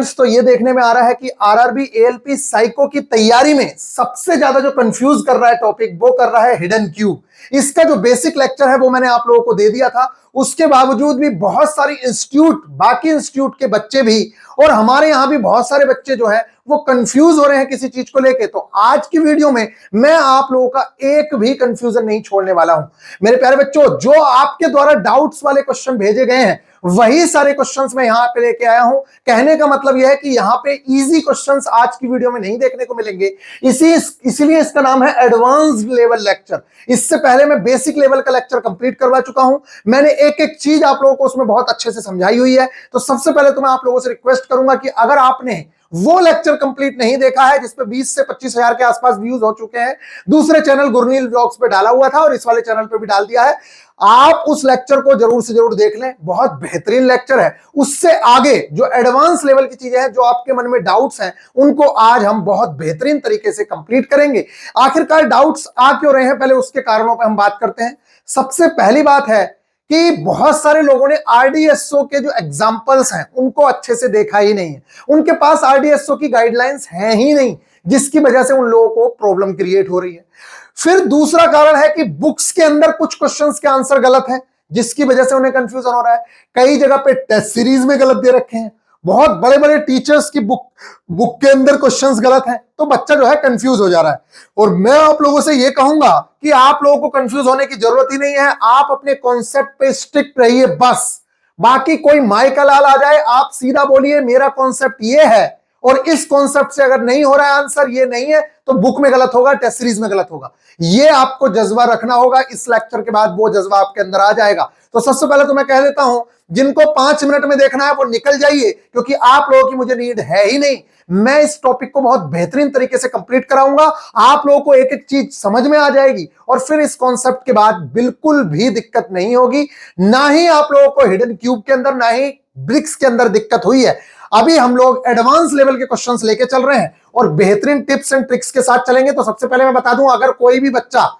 Friends, तो ये देखने में आ रहा है कि आरआरबी एएलपी साइको की तैयारी में सबसे ज्यादा जो कंफ्यूज कर रहा है टॉपिक, वो कर रहा है हिडन क्यूब। इसका जो बेसिक लेक्चर है वो मैंने आप लोगों को दे दिया था। उसके बावजूद भी बहुत सारी इंस्टीट्यूट, बाकी इंस्टीट्यूट के बच्चे भी और हमारे यहां भी बहुत सारे बच्चे जो है वो कंफ्यूज हो रहे हैं किसी चीज को लेके। तो आज की वीडियो में मैं आप लोगों का एक भी कंफ्यूजन नहीं छोड़ने वाला हूं। मेरे प्यारे बच्चों, जो आपके द्वारा डाउट्स वाले क्वेश्चन भेजे गए हैं वही सारे क्वेश्चंस मैं यहां पे लेके आया हूं। कहने का मतलब यह है कि यहां पे इजी क्वेश्चंस आज की वीडियो में नहीं देखने को मिलेंगे, इसीलिए इसका नाम है एडवांस लेवल लेक्चर। इससे पहले मैं बेसिक लेवल का लेक्चर कंप्लीट करवा चुका हूं। मैंने एक एक चीज आप लोगों को उसमें बहुत अच्छे से समझाई हुई है। तो सबसे पहले तो मैं आप लोगों से रिक्वेस्ट करूंगा कि अगर आपने वो लेक्चर कंप्लीट नहीं देखा है जिसपे 20 से 25 हजार के आसपास व्यूज हो चुके हैं, दूसरे चैनल गुरनील व्लॉग्स पे डाला हुआ था और इस वाले चैनल पे भी डाल दिया है, आप उस लेक्चर को जरूर से जरूर देख लें। बहुत बेहतरीन लेक्चर है। उससे आगे जो एडवांस लेवल की चीजें हैं, जो आपके मन में डाउट्स हैं, उनको आज हम बहुत बेहतरीन तरीके से कंप्लीट करेंगे। आखिरकार डाउट्स आ क्यों रहे हैं, पहले उसके कारणों पर हम बात करते हैं। सबसे पहली बात है कि बहुत सारे लोगों ने आरडीएसओ के जो एग्जाम्पल्स हैं उनको अच्छे से देखा ही नहीं है। उनके पास आरडीएसओ की गाइडलाइंस हैं ही नहीं, जिसकी वजह से उन लोगों को प्रॉब्लम क्रिएट हो रही है। फिर दूसरा कारण है कि बुक्स के अंदर कुछ क्वेश्चंस के आंसर गलत है, जिसकी वजह से उन्हें कंफ्यूजन हो रहा है। कई जगह पे टेस्ट सीरीज में गलत दे रखे हैं, बहुत बड़े बड़े टीचर्स की बुक के अंदर क्वेश्चंस गलत हैं, तो बच्चा जो है कंफ्यूज हो जा रहा है। और मैं आप लोगों से ये कहूंगा कि आप लोगों को कंफ्यूज होने की जरूरत ही नहीं है। आप अपने कॉन्सेप्ट पे स्टिक रहिए बस। बाकी कोई माई का लाल आ जाए, आप सीधा बोलिए मेरा कॉन्सेप्ट ये है और इस कॉन्सेप्ट से अगर नहीं हो रहा है आंसर, ये नहीं है, तो बुक में गलत होगा, टेस्ट सीरीज में गलत होगा। ये आपको जज्बा रखना होगा। इस लेक्चर के बाद वो जज्बा आपके अंदर आ जाएगा। तो सबसे पहले तो मैं कह देता हूं, जिनको 5 मिनट में देखना है वो निकल जाइए, क्योंकि आप लोगों की मुझे नीड है ही नहीं। मैं इस टॉपिक को बहुत बेहतरीन तरीके से कंप्लीट कराऊंगा। आप लोगों को एक एक चीज समझ में आ जाएगी और फिर इस कॉन्सेप्ट के बाद बिल्कुल भी दिक्कत नहीं होगी। ना ही आप लोगों को हिडन क्यूब के अंदर, ना ही ब्रिक्स के अंदर दिक्कत हुई है। अभी हम लोग एडवांस लेवल के क्वेश्चंस लेके चल रहे हैं और बेहतरीन टिप्स एंड ट्रिक्स के साथ चलेंगे। तो सबसे पहले मैं बता दूं, अगर कोई भी बच्चा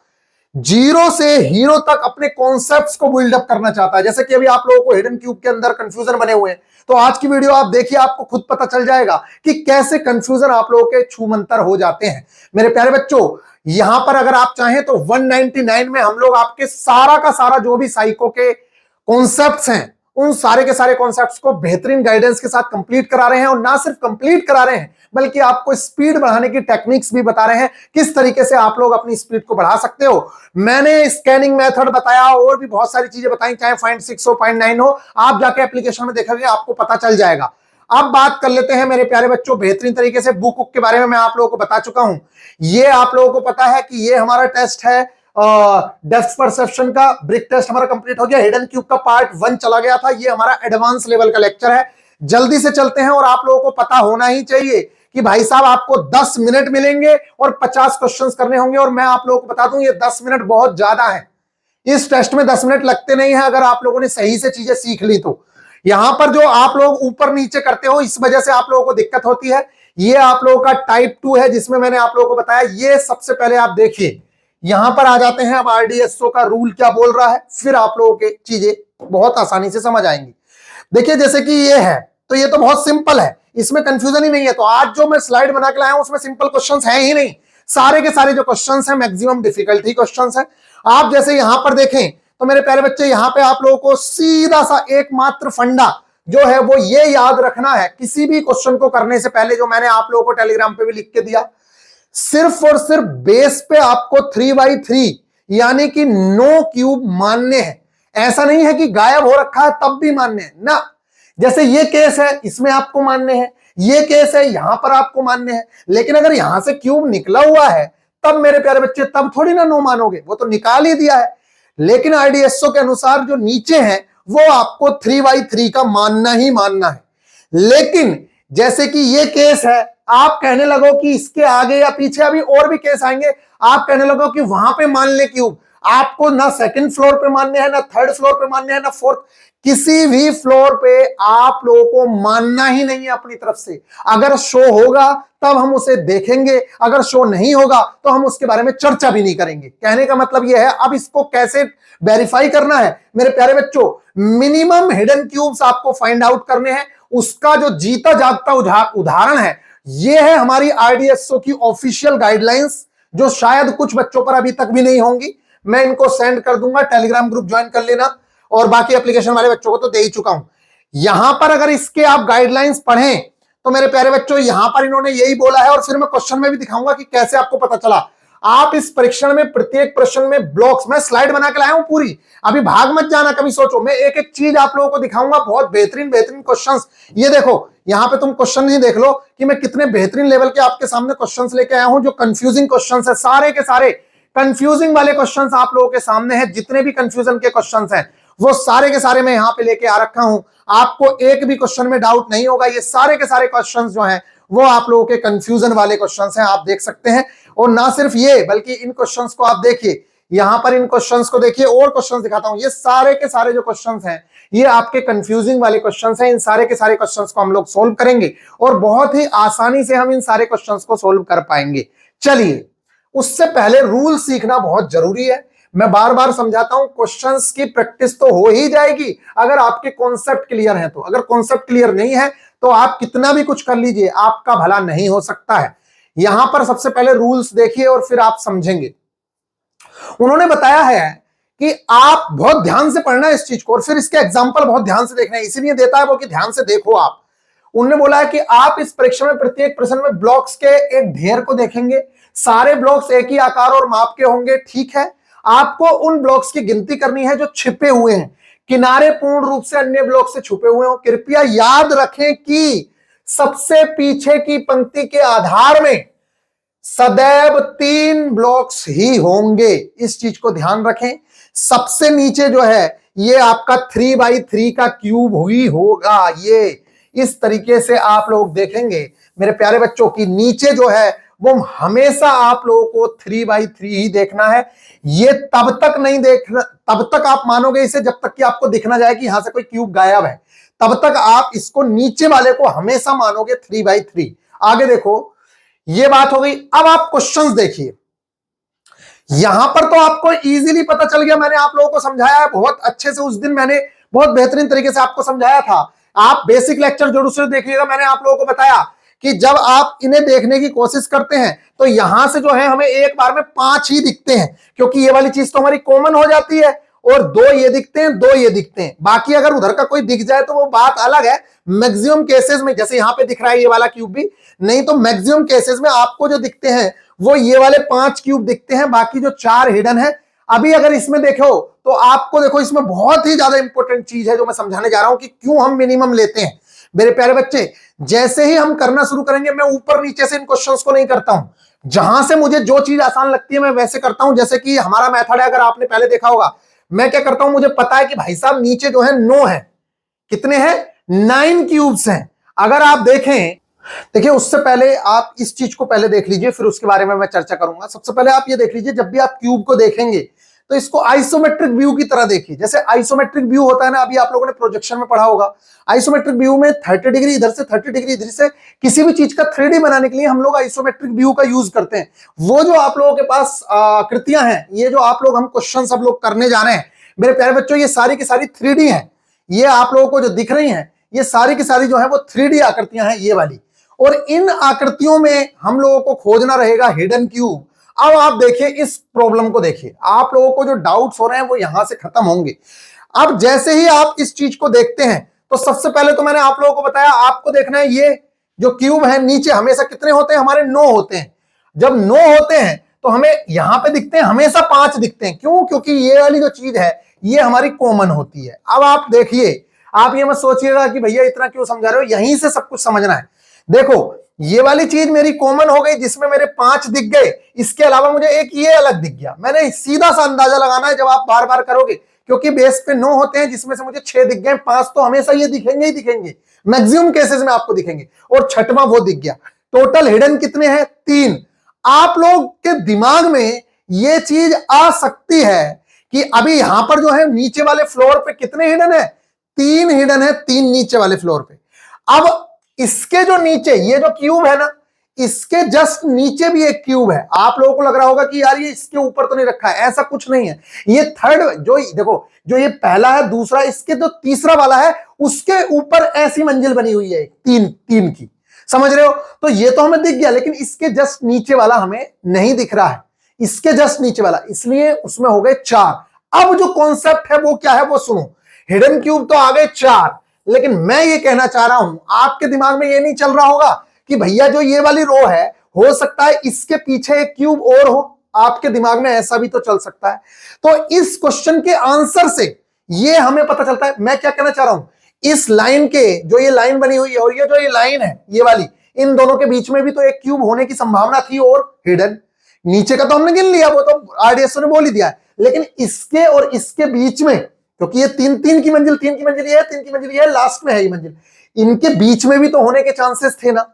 जीरो से हीरो तक अपने कॉन्सेप्ट्स को बिल्डअप करना चाहता है, जैसे कि अभी आप लोगों को हिडन क्यूब के अंदर कंफ्यूजन बने हुए हैं, तो आज की वीडियो आप देखिए, आपको खुद पता चल जाएगा कि कैसे कंफ्यूजन आप लोगों के छूमंतर हो जाते हैं। मेरे प्यारे बच्चों, यहां पर अगर आप चाहें तो 199 में हम लोग आपके सारा का सारा जो भी साइको के कॉन्सेप्ट्स हैं, उन सारे के सारे कॉन्सेप्ट्स को बेहतरीन गाइडेंस के साथ कंप्लीट करा रहे हैं। और ना सिर्फ कंप्लीट करा रहे हैं, बल्कि आपको स्पीड बढ़ाने की टेक्निक्स भी बता रहे हैं, किस तरीके से आप लोग अपनी स्पीड को बढ़ा सकते हो। मैंने स्कैनिंग मेथड बताया और भी बहुत सारी चीजें बताई, चाहे पॉइंट 6 हो, पॉइंट 9 हो, आप जाके एप्लीकेशन में देखोगे आपको पता चल जाएगा। अब बात कर लेते हैं मेरे प्यारे बच्चों बेहतरीन तरीके से। बुक के बारे में मैं आप लोगों को बता चुका हूं। ये आप लोगों को पता है कि ये हमारा टेस्ट है डेप्थ परसेप्शन का। ब्रिक टेस्ट हमारा कंप्लीट हो गया। हिडन क्यूब का पार्ट 1 चला गया था। ये हमारा एडवांस लेवल का लेक्चर है। जल्दी से चलते हैं। और आप लोगों को पता होना ही चाहिए कि भाई साहब आपको 10 मिनट मिलेंगे और 50 क्वेश्चंस करने होंगे। और मैं आप लोगों को बता दूं, ये 10 मिनट बहुत ज्यादा है। इस टेस्ट में 10 मिनट लगते नहीं है अगर आप लोगों ने सही से चीजें सीख ली तो। यहां पर जो आप लोग ऊपर नीचे करते हो, इस वजह से आप लोगों को दिक्कत होती है। ये आप लोगों का टाइप 2 है, जिसमें मैंने आप लोगों को बताया। ये सबसे पहले आप देखिए, यहां पर आ जाते हैं। अब आरडीएसओ का रूल क्या बोल रहा है, फिर आप लोगों की चीजें बहुत आसानी से समझ आएंगी। देखिए, जैसे कि ये है, तो ये तो बहुत सिंपल है, इसमें कंफ्यूजन ही नहीं है। तो आज जो मैं स्लाइड बना के लाया हूं उसमें सिंपल क्वेश्चंस हैं ही नहीं। सारे के सारे जो क्वेश्चंस हैं मैक्सिमम डिफिकल्टी क्वेश्चंस हैं। आप जैसे यहां पर देखें तो मेरे प्यारे बच्चे, यहां पे आप लोगों को सीधा सा एकमात्र फंडा जो है वो ये याद रखना है, किसी भी क्वेश्चन को करने से पहले, जो मैंने आप लोगों को टेलीग्राम पे भी लिख के दिया, सिर्फ और सिर्फ बेस पे आपको 3/3 यानी कि नो क्यूब मानने हैं। ऐसा नहीं है कि गायब हो रखा है तब भी मानने हैं ना। जैसे ये केस है, इसमें आपको मानने हैं। ये केस है, यहां पर आपको मानने हैं। लेकिन अगर यहां से क्यूब निकला हुआ है तब मेरे प्यारे बच्चे, तब थोड़ी ना नो मानोगे, वो तो निकाल ही दिया है। लेकिन आरडीएसओ के अनुसार जो नीचे है वो आपको 3/3 का मानना ही मानना है। लेकिन जैसे कि ये केस है, आप कहने लगो कि इसके आगे या पीछे अभी और भी केस आएंगे, आप कहने लगो कि वहां पे मान ले क्यूब। आपको ना सेकंड फ्लोर पे मान्य है, ना थर्ड फ्लोर पे मान्य है, ना फोर्थ, किसी भी फ्लोर पे आप लोगों को मानना ही नहीं है अपनी तरफ से। अगर शो होगा तब हम उसे देखेंगे, अगर शो नहीं होगा तो हम उसके बारे में चर्चा भी नहीं करेंगे। कहने का मतलब यह है, अब इसको कैसे वेरीफाई करना है मेरे प्यारे बच्चों, मिनिमम हिडन क्यूब्स आपको फाइंड आउट करने हैं। उसका जो जीता जागता उदाहरण है, यह है हमारी आरडीएसओ की ऑफिशियल गाइडलाइंस, जो शायद कुछ बच्चों पर अभी तक भी नहीं होंगी। मैं इनको सेंड कर दूंगा, टेलीग्राम ग्रुप ज्वाइन कर लेना, और बाकी एप्लीकेशन वाले बच्चों को तो दे ही चुका हूं। यहां पर अगर इसके आप गाइडलाइंस पढ़ें तो मेरे प्यारे बच्चों यहां पर इन्होंने यही बोला है, और फिर मैं क्वेश्चन में भी दिखाऊंगा कि कैसे आपको पता चला। आप इस परीक्षण में प्रत्येक प्रश्न में ब्लॉक्स, मैं स्लाइड बना के लाया हूं पूरी, अभी भाग मत जाना कभी सोचो, मैं एक एक चीज आप लोगों को दिखाऊंगा, बहुत बेहतरीन बेहतरीन क्वेश्चंस। ये देखो यहां पे तुम क्वेश्चन नहीं देख लो कि मैं कितने बेहतरीन लेवल के आपके सामने क्वेश्चंस लेके आया हूं, जो कंफ्यूजिंग क्वेश्चंस है, सारे के सारे कंफ्यूजिंग वाले क्वेश्चंस आप लोगों के सामने हैं। जितने भी कंफ्यूजन के क्वेश्चंस हैं वो सारे के सारे मैं यहां पे लेके आ रखा हूं। आपको एक भी क्वेश्चन में डाउट नहीं होगा, ये सारे के सारे क्वेश्चंस जो हैं वो आप लोगों के कंफ्यूजन वाले क्वेश्चंस हैं, आप देख सकते हैं। और ना सिर्फ ये, बल्कि इन क्वेश्चंस को आप देखिए, यहां पर इन क्वेश्चंस को देखिए, और क्वेश्चंस दिखाता हूं। ये सारे के सारे जो क्वेश्चंस हैं ये आपके कंफ्यूजिंग वाले क्वेश्चंस हैं। इन सारे के सारे क्वेश्चंस को हम लोग सोल्व करेंगे और बहुत ही आसानी से हम इन सारे क्वेश्चंस को सोल्व कर पाएंगे। चलिए, उससे पहले रूल सीखना बहुत जरूरी है। मैं बार बार समझाता हूं, क्वेश्चंस की प्रैक्टिस तो हो ही जाएगी अगर आपके कॉन्सेप्ट क्लियर है तो। अगर कॉन्सेप्ट क्लियर नहीं है तो आप कितना भी कुछ कर लीजिए, आपका भला नहीं हो सकता है। यहां पर सबसे पहले रूल्स देखिए और फिर आप समझेंगे। उन्होंने बताया है कि आप बहुत ध्यान से पढ़ना है इस चीज को, और फिर इसके एग्जाम्पल बहुत ध्यान से देखना है, इसीलिए देता है वो कि ध्यान से देखो आप। उन्होंने बोला है कि आप इस परीक्षा में प्रत्येक प्रश्न में ब्लॉक्स के एक ढेर को देखेंगे। सारे ब्लॉक्स एक ही आकार और माप के होंगे, ठीक है। आपको उन ब्लॉक्स की गिनती करनी है जो छिपे हुए हैं, किनारे पूर्ण रूप से अन्य ब्लॉक से छुपे हुए हो। कृपया याद रखें कि सबसे पीछे की पंक्ति के आधार में सदैव 3 ब्लॉक्स ही होंगे, इस चीज को ध्यान रखें। सबसे नीचे जो है ये आपका 3x3 का क्यूब ही होगा। ये इस तरीके से आप लोग देखेंगे मेरे प्यारे बच्चों की नीचे जो है वो हमेशा आप लोगों को 3x3 ही देखना है। ये तब तक नहीं देखना, तब तक आप मानोगे इसे जब तक कि आपको दिख ना जाए कि यहां से कोई क्यूब गायब है, तब तक आप इसको नीचे वाले को हमेशा मानोगे 3x3। आगे देखो, ये बात हो गई। अब आप क्वेश्चंस देखिए, यहां पर तो आपको इजीली पता चल गया, मैंने आप लोगों को समझाया है बहुत अच्छे से। उस दिन मैंने बहुत बेहतरीन तरीके से आपको समझाया था। आप बेसिक लेक्चर जरूर से देखिएगा। मैंने आप लोगों को बताया कि जब आप इन्हें देखने की कोशिश करते हैं तो यहां से जो है हमें एक बार में 5 ही दिखते हैं, क्योंकि ये वाली चीज तो हमारी कॉमन हो जाती है, और 2 ये दिखते हैं, 2 ये दिखते हैं। बाकी अगर उधर का कोई दिख जाए तो वो बात अलग है। मैक्सिमम केसेस में, जैसे यहां पे दिख रहा है ये वाला क्यूब भी, नहीं तो मैक्सिमम केसेस में आपको जो दिखते हैं वो ये वाले 5 क्यूब दिखते हैं, बाकी जो 4 हिडन है। अभी अगर इसमें देखो तो आपको देखो, इसमें बहुत ही ज्यादा इंपॉर्टेंट चीज है जो मैं समझाने जा रहा हूं कि क्यों हम मिनिमम लेते हैं। मेरे प्यारे बच्चे, जैसे ही हम करना शुरू करेंगे, मैं ऊपर नीचे से इन क्वेश्चंस को नहीं करता हूं, जहां से मुझे जो चीज आसान लगती है मैं वैसे करता हूं। जैसे कि हमारा मेथड है, अगर आपने पहले देखा होगा, मैं क्या करता हूं, मुझे पता है कि भाई साहब नीचे जो है 9 है, कितने हैं, 9 क्यूब्स हैं। अगर आप देखें, देखिए उससे पहले आप इस चीज को पहले देख लीजिए, फिर उसके बारे में मैं चर्चा करूंगा। सबसे पहले आप ये देख लीजिए, जब भी आप क्यूब को देखेंगे तो इसको आइसोमेट्रिक व्यू की तरह देखिए। जैसे आइसोमेट्रिक व्यू होता है ना, अभी आप लोगों ने प्रोजेक्शन में पढ़ा होगा। आइसोमेट्रिक व्यू में 30 डिग्री इधर से, 30 डिग्री इधर से, किसी भी चीज का 3D बनाने के लिए हम लोग आइसोमेट्रिक व्यू का यूज करते हैं। वो जो आप लोगों के पास आकृतियां हैं, ये जो आप लोग, हम क्वेश्चन सब लोग करने जा रहे हैं मेरे प्यारे बच्चों, ये सारी की सारी 3D है। ये आप लोगों को जो दिख रही हैं ये सारी की सारी जो है वो 3D आकृतियां हैं, ये वाली। और इन आकृतियों में हम लोगों को खोजना रहेगा हिडन क्यूब। अब आप देखिए इस प्रॉब्लम को, देखिए आप लोगों को जो डाउट्स हो रहे हैं वो यहां से खत्म होंगे। अब जैसे ही आप इस चीज को देखते हैं तो सबसे पहले तो मैंने आप लोगों को बताया, आपको देखना है ये जो क्यूब है नीचे हमेशा कितने होते हैं, हमारे 9 होते हैं। जब 9 होते हैं तो हमें यहां पे दिखते हैं हमेशा 5 दिखते हैं। क्यों? क्योंकि ये वाली जो चीज है ये हमारी कॉमन होती है। अब आप देखिए, आप ये मत सोचिएगा कि भैया इतना क्यों समझा रहे हो, यहीं से सब कुछ समझना है। देखो ये वाली चीज मेरी कॉमन हो गई, जिसमें मेरे 5 दिख गए, इसके अलावा मुझे एक ये अलग दिख गया। मैंने सीधा सा अंदाजा लगाना है जब आप बार बार करोगे, क्योंकि बेस पे 9 होते हैं जिसमें से मुझे 6 दिख गए, 5 तो हमेशा ये दिखेंगे ही दिखेंगे, मैक्सिमम केसेस में आपको दिखेंगे, और 6वां वो दिख गया। टोटल हिडन कितने हैं, 3। आप लोग के दिमाग में ये चीज आ सकती है कि अभी यहां पर जो है नीचे वाले फ्लोर पे कितने हिडन है, 3 हिडन है, 3 नीचे वाले फ्लोर पे। अब इसके जो नीचे ये जो क्यूब है ना, इसके जस्ट नीचे भी एक क्यूब है। आप लोगों को लग रहा होगा कि यार ये इसके ऊपर तो नहीं रखा है, ऐसा कुछ नहीं है। ये थर्ड जो देखो, जो ये पहला है, दूसरा, इसके जो तीसरा वाला है उसके ऊपर ऐसी मंजिल बनी हुई है, तीन तीन की, समझ रहे हो। तो ये तो हमें दिख गया, लेकिन इसके जस्ट नीचे वाला हमें नहीं दिख रहा है, इसके जस्ट नीचे वाला, इसलिए उसमें हो गए 4। अब जो कॉन्सेप्ट है वो क्या है वो सुनो। हिडन क्यूब तो आ गए 4, लेकिन मैं ये कहना चाह रहा हूं, आपके दिमाग में ये नहीं चल रहा होगा कि भैया जो ये वाली रो है, हो सकता है इसके पीछे एक क्यूब और हो। आपके दिमाग में ऐसा भी तो चल सकता है। तो इस क्वेश्चन के आंसर से ये हमें पता चलता है। मैं क्या कहना चाह रहा हूं, इस लाइन के जो ये लाइन बनी हुई है और ये जो ये लाइन है ये वाली, इन दोनों के बीच में भी तो एक क्यूब होने की संभावना थी और हिडन। नीचे का तो हमने गिन लिया, वो तो आरडीएसओ ने बोल ही दिया है, लेकिन इसके और इसके बीच में, क्योंकि ये तीन की मंजिल, 3 की मंजिल ये है, 3 की मंजिल ये है, लास्ट में है ये मंजिल, इनके बीच में भी तो होने के चांसेस थे ना।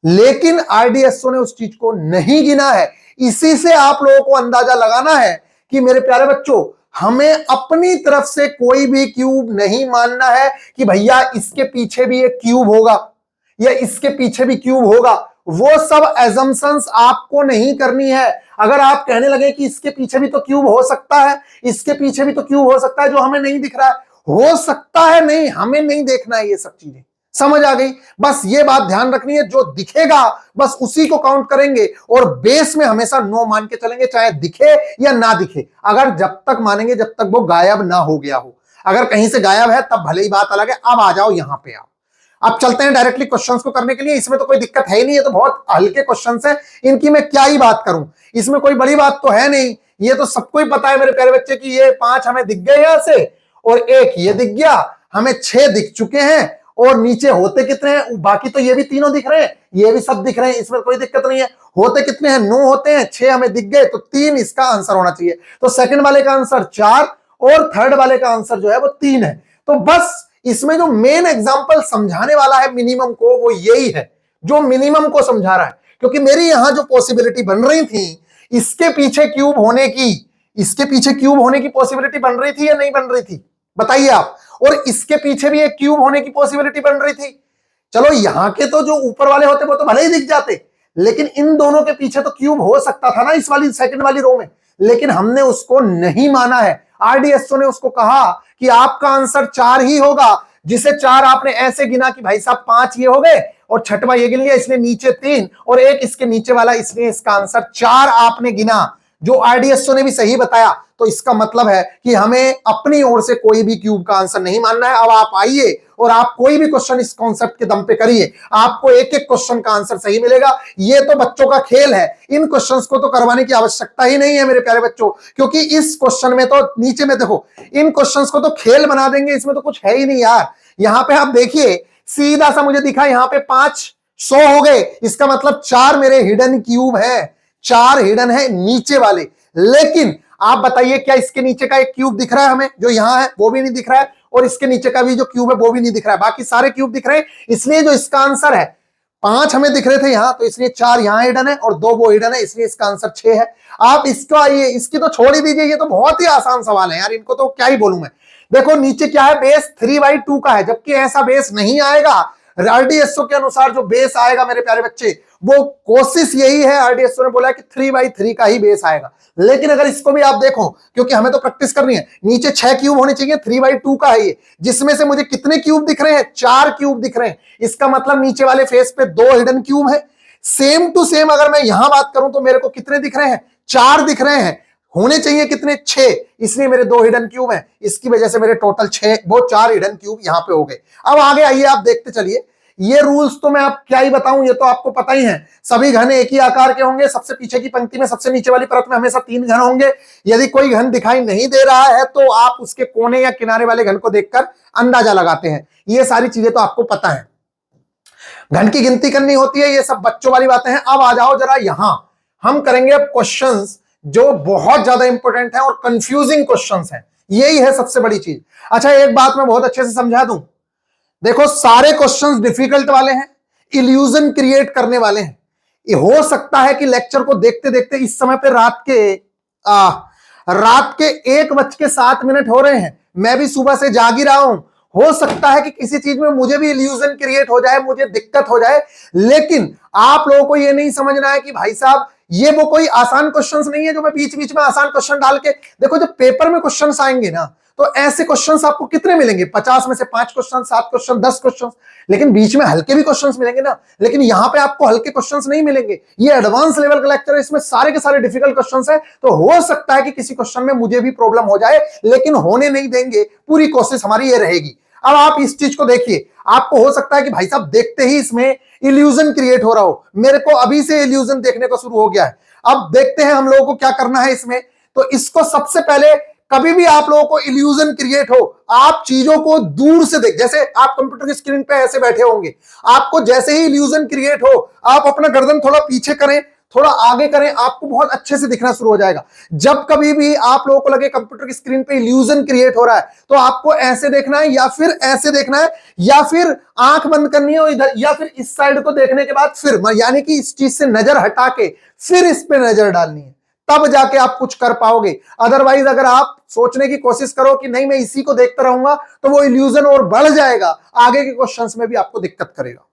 लेकिन आरडीएसओ ने उस चीज को नहीं गिना है। इसी से आप लोगों को अंदाजा लगाना है कि मेरे प्यारे बच्चों, हमें अपनी तरफ से कोई भी क्यूब नहीं मानना है कि भैया इसके पीछे भी एक क्यूब होगा या इसके पीछे भी क्यूब होगा। वो सब एजम्पशंस आपको नहीं करनी है। अगर आप कहने लगे कि इसके पीछे भी तो क्यूब हो सकता है, इसके पीछे भी तो क्यूब हो सकता है जो हमें नहीं दिख रहा है, हो सकता है नहीं, हमें नहीं देखना है ये सब चीजें। समझ आ गई? बस ये बात ध्यान रखनी है, जो दिखेगा बस उसी को काउंट करेंगे और बेस में हमेशा नो मान के चलेंगे, चाहे दिखे या ना दिखे। अगर जब तक मानेंगे जब तक वो गायब ना हो गया हो। अगर कहीं से गायब है तब भले ही बात अलग है। अब आ जाओ यहां पे, आप अब चलते हैं डायरेक्टली क्वेश्चंस को करने के लिए। इसमें तो कोई दिक्कत है ही नहीं, ये तो बहुत हल्के क्वेश्चंस हैं, इनकी मैं क्या ही बात करूं, इसमें कोई बड़ी बात तो है नहीं। ये तो सबको ही पता है मेरे प्यारे बच्चे कि ये 5 हमें दिख गए यहां से और 1 ये दिख गया, हमें 6 दिख चुके हैं। और नीचे होते कितने हैं, बाकी तो ये भी तीनों दिख रहे हैं, ये भी सब दिख रहे हैं, इसमें कोई दिक्कत नहीं है। होते कितने हैं, 9 होते हैं, 6 हमें दिख गए, तो 3 इसका आंसर होना चाहिए। तो सेकंड वाले का आंसर 4 और थर्ड वाले का आंसर जो है वो 3 है। तो बस इसमें जो मेन एग्जांपल समझाने वाला है मिनिमम को, वो यही है जो मिनिमम को समझा रहा है। क्योंकि मेरी यहां जो पॉसिबिलिटी बन रही थी इसके पीछे क्यूब होने की, इसके पीछे क्यूब होने की पॉसिबिलिटी बन रही थी या नहीं बन रही थी, बताइए आप। और इसके पीछे भी एक क्यूब होने की पॉसिबिलिटी बन रही थी। चलो यहां के तो जो ऊपर वाले होते वो तो भले ही दिख जाते, लेकिन इन दोनों के पीछे तो क्यूब हो सकता था ना इस वाली सेकंड वाली रो में, लेकिन हमने उसको नहीं माना है। आरडीएसओ ने उसको कहा कि आपका आंसर 4 ही होगा, जिसे 4 आपने ऐसे गिना कि भाई साहब 5 ये हो गए और छठवा ये गिन लिया, इसलिए नीचे 3 और 1 इसके नीचे वाला, इसलिए इसका आंसर 4 आपने गिना, जो आरडीएसओ ने भी सही बताया। तो इसका मतलब है कि हमें अपनी ओर से कोई भी क्यूब का आंसर नहीं मानना है। अब आप आइए और आप कोई भी क्वेश्चन इस कॉन्सेप्ट के दम पे करिए, आपको एक एक क्वेश्चन का आंसर सही मिलेगा। ये तो बच्चों का खेल है, इन क्वेश्चंस को तो करवाने की आवश्यकता ही नहीं है मेरे प्यारे बच्चों, क्योंकि इस क्वेश्चन में तो नीचे में देखो, इन क्वेश्चंस को तो खेल बना देंगे, इसमें तो कुछ है ही नहीं यार। यहां पे आप देखिए, सीधा सा मुझे दिखा यहां पे 5 100 हो गए, इसका मतलब 4 मेरे हिडन क्यूब है, 4 हिडन है नीचे वाले। लेकिन आप बताइए क्या इसके नीचे का एक क्यूब दिख रहा है हमें, जो यहां है वो भी नहीं दिख रहा है, और इसके नीचे का भी जो क्यूब है वो भी नहीं दिख रहा है, बाकी सारे क्यूब दिख रहे हैं। इसलिए जो इसका आंसर है, 5 हमें दिख रहे थे यहां, तो इसलिए 4 यहां हिडन है और 2 वो हिडन है, इसलिए इसका आंसर 6 है। आप इसको आइए, इसकी तो छोड़ ही दीजिए, ये तो बहुत ही आसान सवाल है यार, इनको तो क्या ही बोलूं मैं। देखो नीचे क्या है, बेस 3/2 का है, जबकि ऐसा बेस नहीं आएगा। आरडीएसओ के अनुसार जो बेस आएगा मेरे प्यारे बच्चे, वो कोशिश यही है, आरडीएसओ ने बोला कि 3/3 का ही बेस आएगा। लेकिन अगर इसको भी आप देखो, क्योंकि हमें तो प्रैक्टिस करनी है, नीचे 6 क्यूब होने चाहिए, 3/2 का है ये, जिसमें से मुझे कितने क्यूब दिख रहे हैं, 4 क्यूब दिख रहे हैं। इसका मतलब नीचे वाले फेस पे 2 हिडन क्यूब है। सेम टू सेम अगर मैं यहां बात करूं तो मेरे को कितने दिख रहे हैं, 4 दिख रहे हैं, होने चाहिए कितने, 6, इसलिए मेरे 2 हिडन क्यूब हैं, इसकी वजह से मेरे टोटल 6, वो 4 हिडन क्यूब यहां पे हो गए। अब आगे आइए, आप देखते चलिए। ये रूल्स तो मैं आप क्या ही बताऊं, ये तो आपको पता ही है। सभी घन एक ही आकार के होंगे, सबसे पीछे की पंक्ति में सबसे नीचे वाली परत में हमेशा 3 घन होंगे। यदि कोई घन दिखाई नहीं दे रहा है तो आप उसके कोने या किनारे वाले घन को देखकर अंदाजा लगाते हैं। ये सारी चीजें तो आपको पता है। घन की गिनती करनी होती है, ये सब बच्चों वाली बातें हैं। अब आ जाओ जरा यहां, हम करेंगे अब क्वेश्चंस जो बहुत ज्यादा इंपॉर्टेंट है और कंफ्यूजिंग क्वेश्चंस हैं। यही है सबसे बड़ी चीज। अच्छा, एक बात मैं बहुत अच्छे से समझा दूं, देखो सारे क्वेश्चंस डिफिकल्ट वाले हैं, इल्यूजन क्रिएट करने वाले हैं। ये हो सकता है कि लेक्चर को देखते देखते इस समय पे रात के आ, रात के 1:07 हो रहे हैं, मैं भी सुबह से जाग ही रहा हूं। हो सकता है कि किसी चीज में मुझे भी इल्यूजन क्रिएट हो जाए, मुझे दिक्कत हो जाए, लेकिन आप लोगों को यह नहीं समझना है कि भाई साहब ये वो कोई आसान क्वेश्चंस नहीं है जो मैं बीच बीच में आसान क्वेश्चन डाल के, देखो जब पेपर में क्वेश्चंस आएंगे ना तो ऐसे क्वेश्चंस आपको कितने मिलेंगे, 50 में से 5 क्वेश्चन, 7 क्वेश्चन, 10 क्वेश्चन, लेकिन बीच में हल्के भी क्वेश्चंस मिलेंगे ना। लेकिन यहां पे आपको हल्के क्वेश्चंस नहीं मिलेंगे, ये एडवांस लेवल का लेक्चर है, इसमें सारे के सारे डिफिकल्ट क्वेश्चंस है। तो हो सकता है कि किसी क्वेश्चन में मुझे भी प्रॉब्लम हो जाए, लेकिन होने नहीं देंगे, पूरी कोशिश हमारी ये रहेगी। अब आप इस चीज को देखिए, आपको हो सकता है कि भाई साहब देखते ही इसमें इल्यूजन क्रिएट हो रहा हो, मेरे को अभी से इल्यूजन देखने को शुरू हो गया है। अब देखते हैं हम लोगों को क्या करना है इसमें। तो इसको सबसे पहले, कभी भी आप लोगों को इल्यूजन क्रिएट हो, आप चीजों को दूर से देख, जैसे आप कंप्यूटर की स्क्रीन पे ऐसे बैठे होंगे, आपको जैसे ही इल्यूजन क्रिएट हो, आप अपना गर्दन थोड़ा पीछे करें, थोड़ा आगे करें, आपको बहुत अच्छे से दिखना शुरू हो जाएगा। जब कभी भी आप लोगों को लगे कंप्यूटर की स्क्रीन पे इल्यूजन क्रिएट हो रहा है, तो आपको ऐसे देखना है या फिर ऐसे देखना है, या फिर आंख बंद करनी है इधर, या फिर इस साइड को देखने के बाद फिर, यानी कि इस चीज से नजर हटा के फिर इस पे नजर डालनी है, तब जाके आप कुछ कर पाओगे। अदरवाइज अगर आप सोचने की कोशिश करो कि नहीं मैं इसी को देखता रहूंगा, तो वो इल्यूजन और बढ़ जाएगा, आगे के क्वेश्चंस में भी आपको दिक्कत करेगा।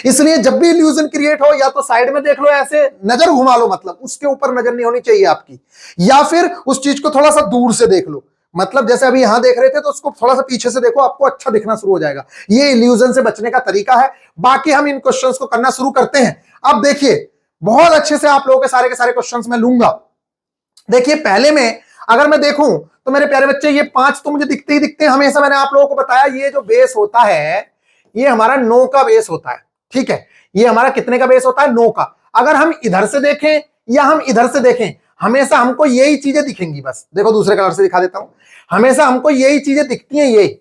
इसलिए जब भी इल्यूजन क्रिएट हो, या तो साइड में देख लो, ऐसे नजर घुमा लो, मतलब उसके ऊपर नजर नहीं होनी चाहिए आपकी, या फिर उस चीज को थोड़ा सा दूर से देख लो, मतलब जैसे अभी यहां देख रहे थे तो उसको थोड़ा सा पीछे से देखो, आपको अच्छा दिखना शुरू हो जाएगा। ये इल्यूजन से बचने का तरीका है। बाकी हम इन क्वेश्चंस को करना शुरू करते हैं। अब देखिए, बहुत अच्छे से आप लोगों के सारे क्वेश्चंस मैं लूंगा। देखिए, पहले में अगर मैं देखूं तो मेरे प्यारे बच्चे, ये 5 तो मुझे दिखते ही दिखते हैं हमेशा। मैंने आप लोगों को बताया, ये जो बेस होता है ये हमारा 9 का बेस होता है, ठीक है। ये हमारा कितने का बेस होता है? 9 का। अगर हम इधर से देखें या हम इधर से देखें, हमेशा हमको यही चीजें दिखेंगी। बस देखो, दूसरे कलर से दिखा देता हूं, हमेशा हमको यही चीजें दिखती हैं, ये।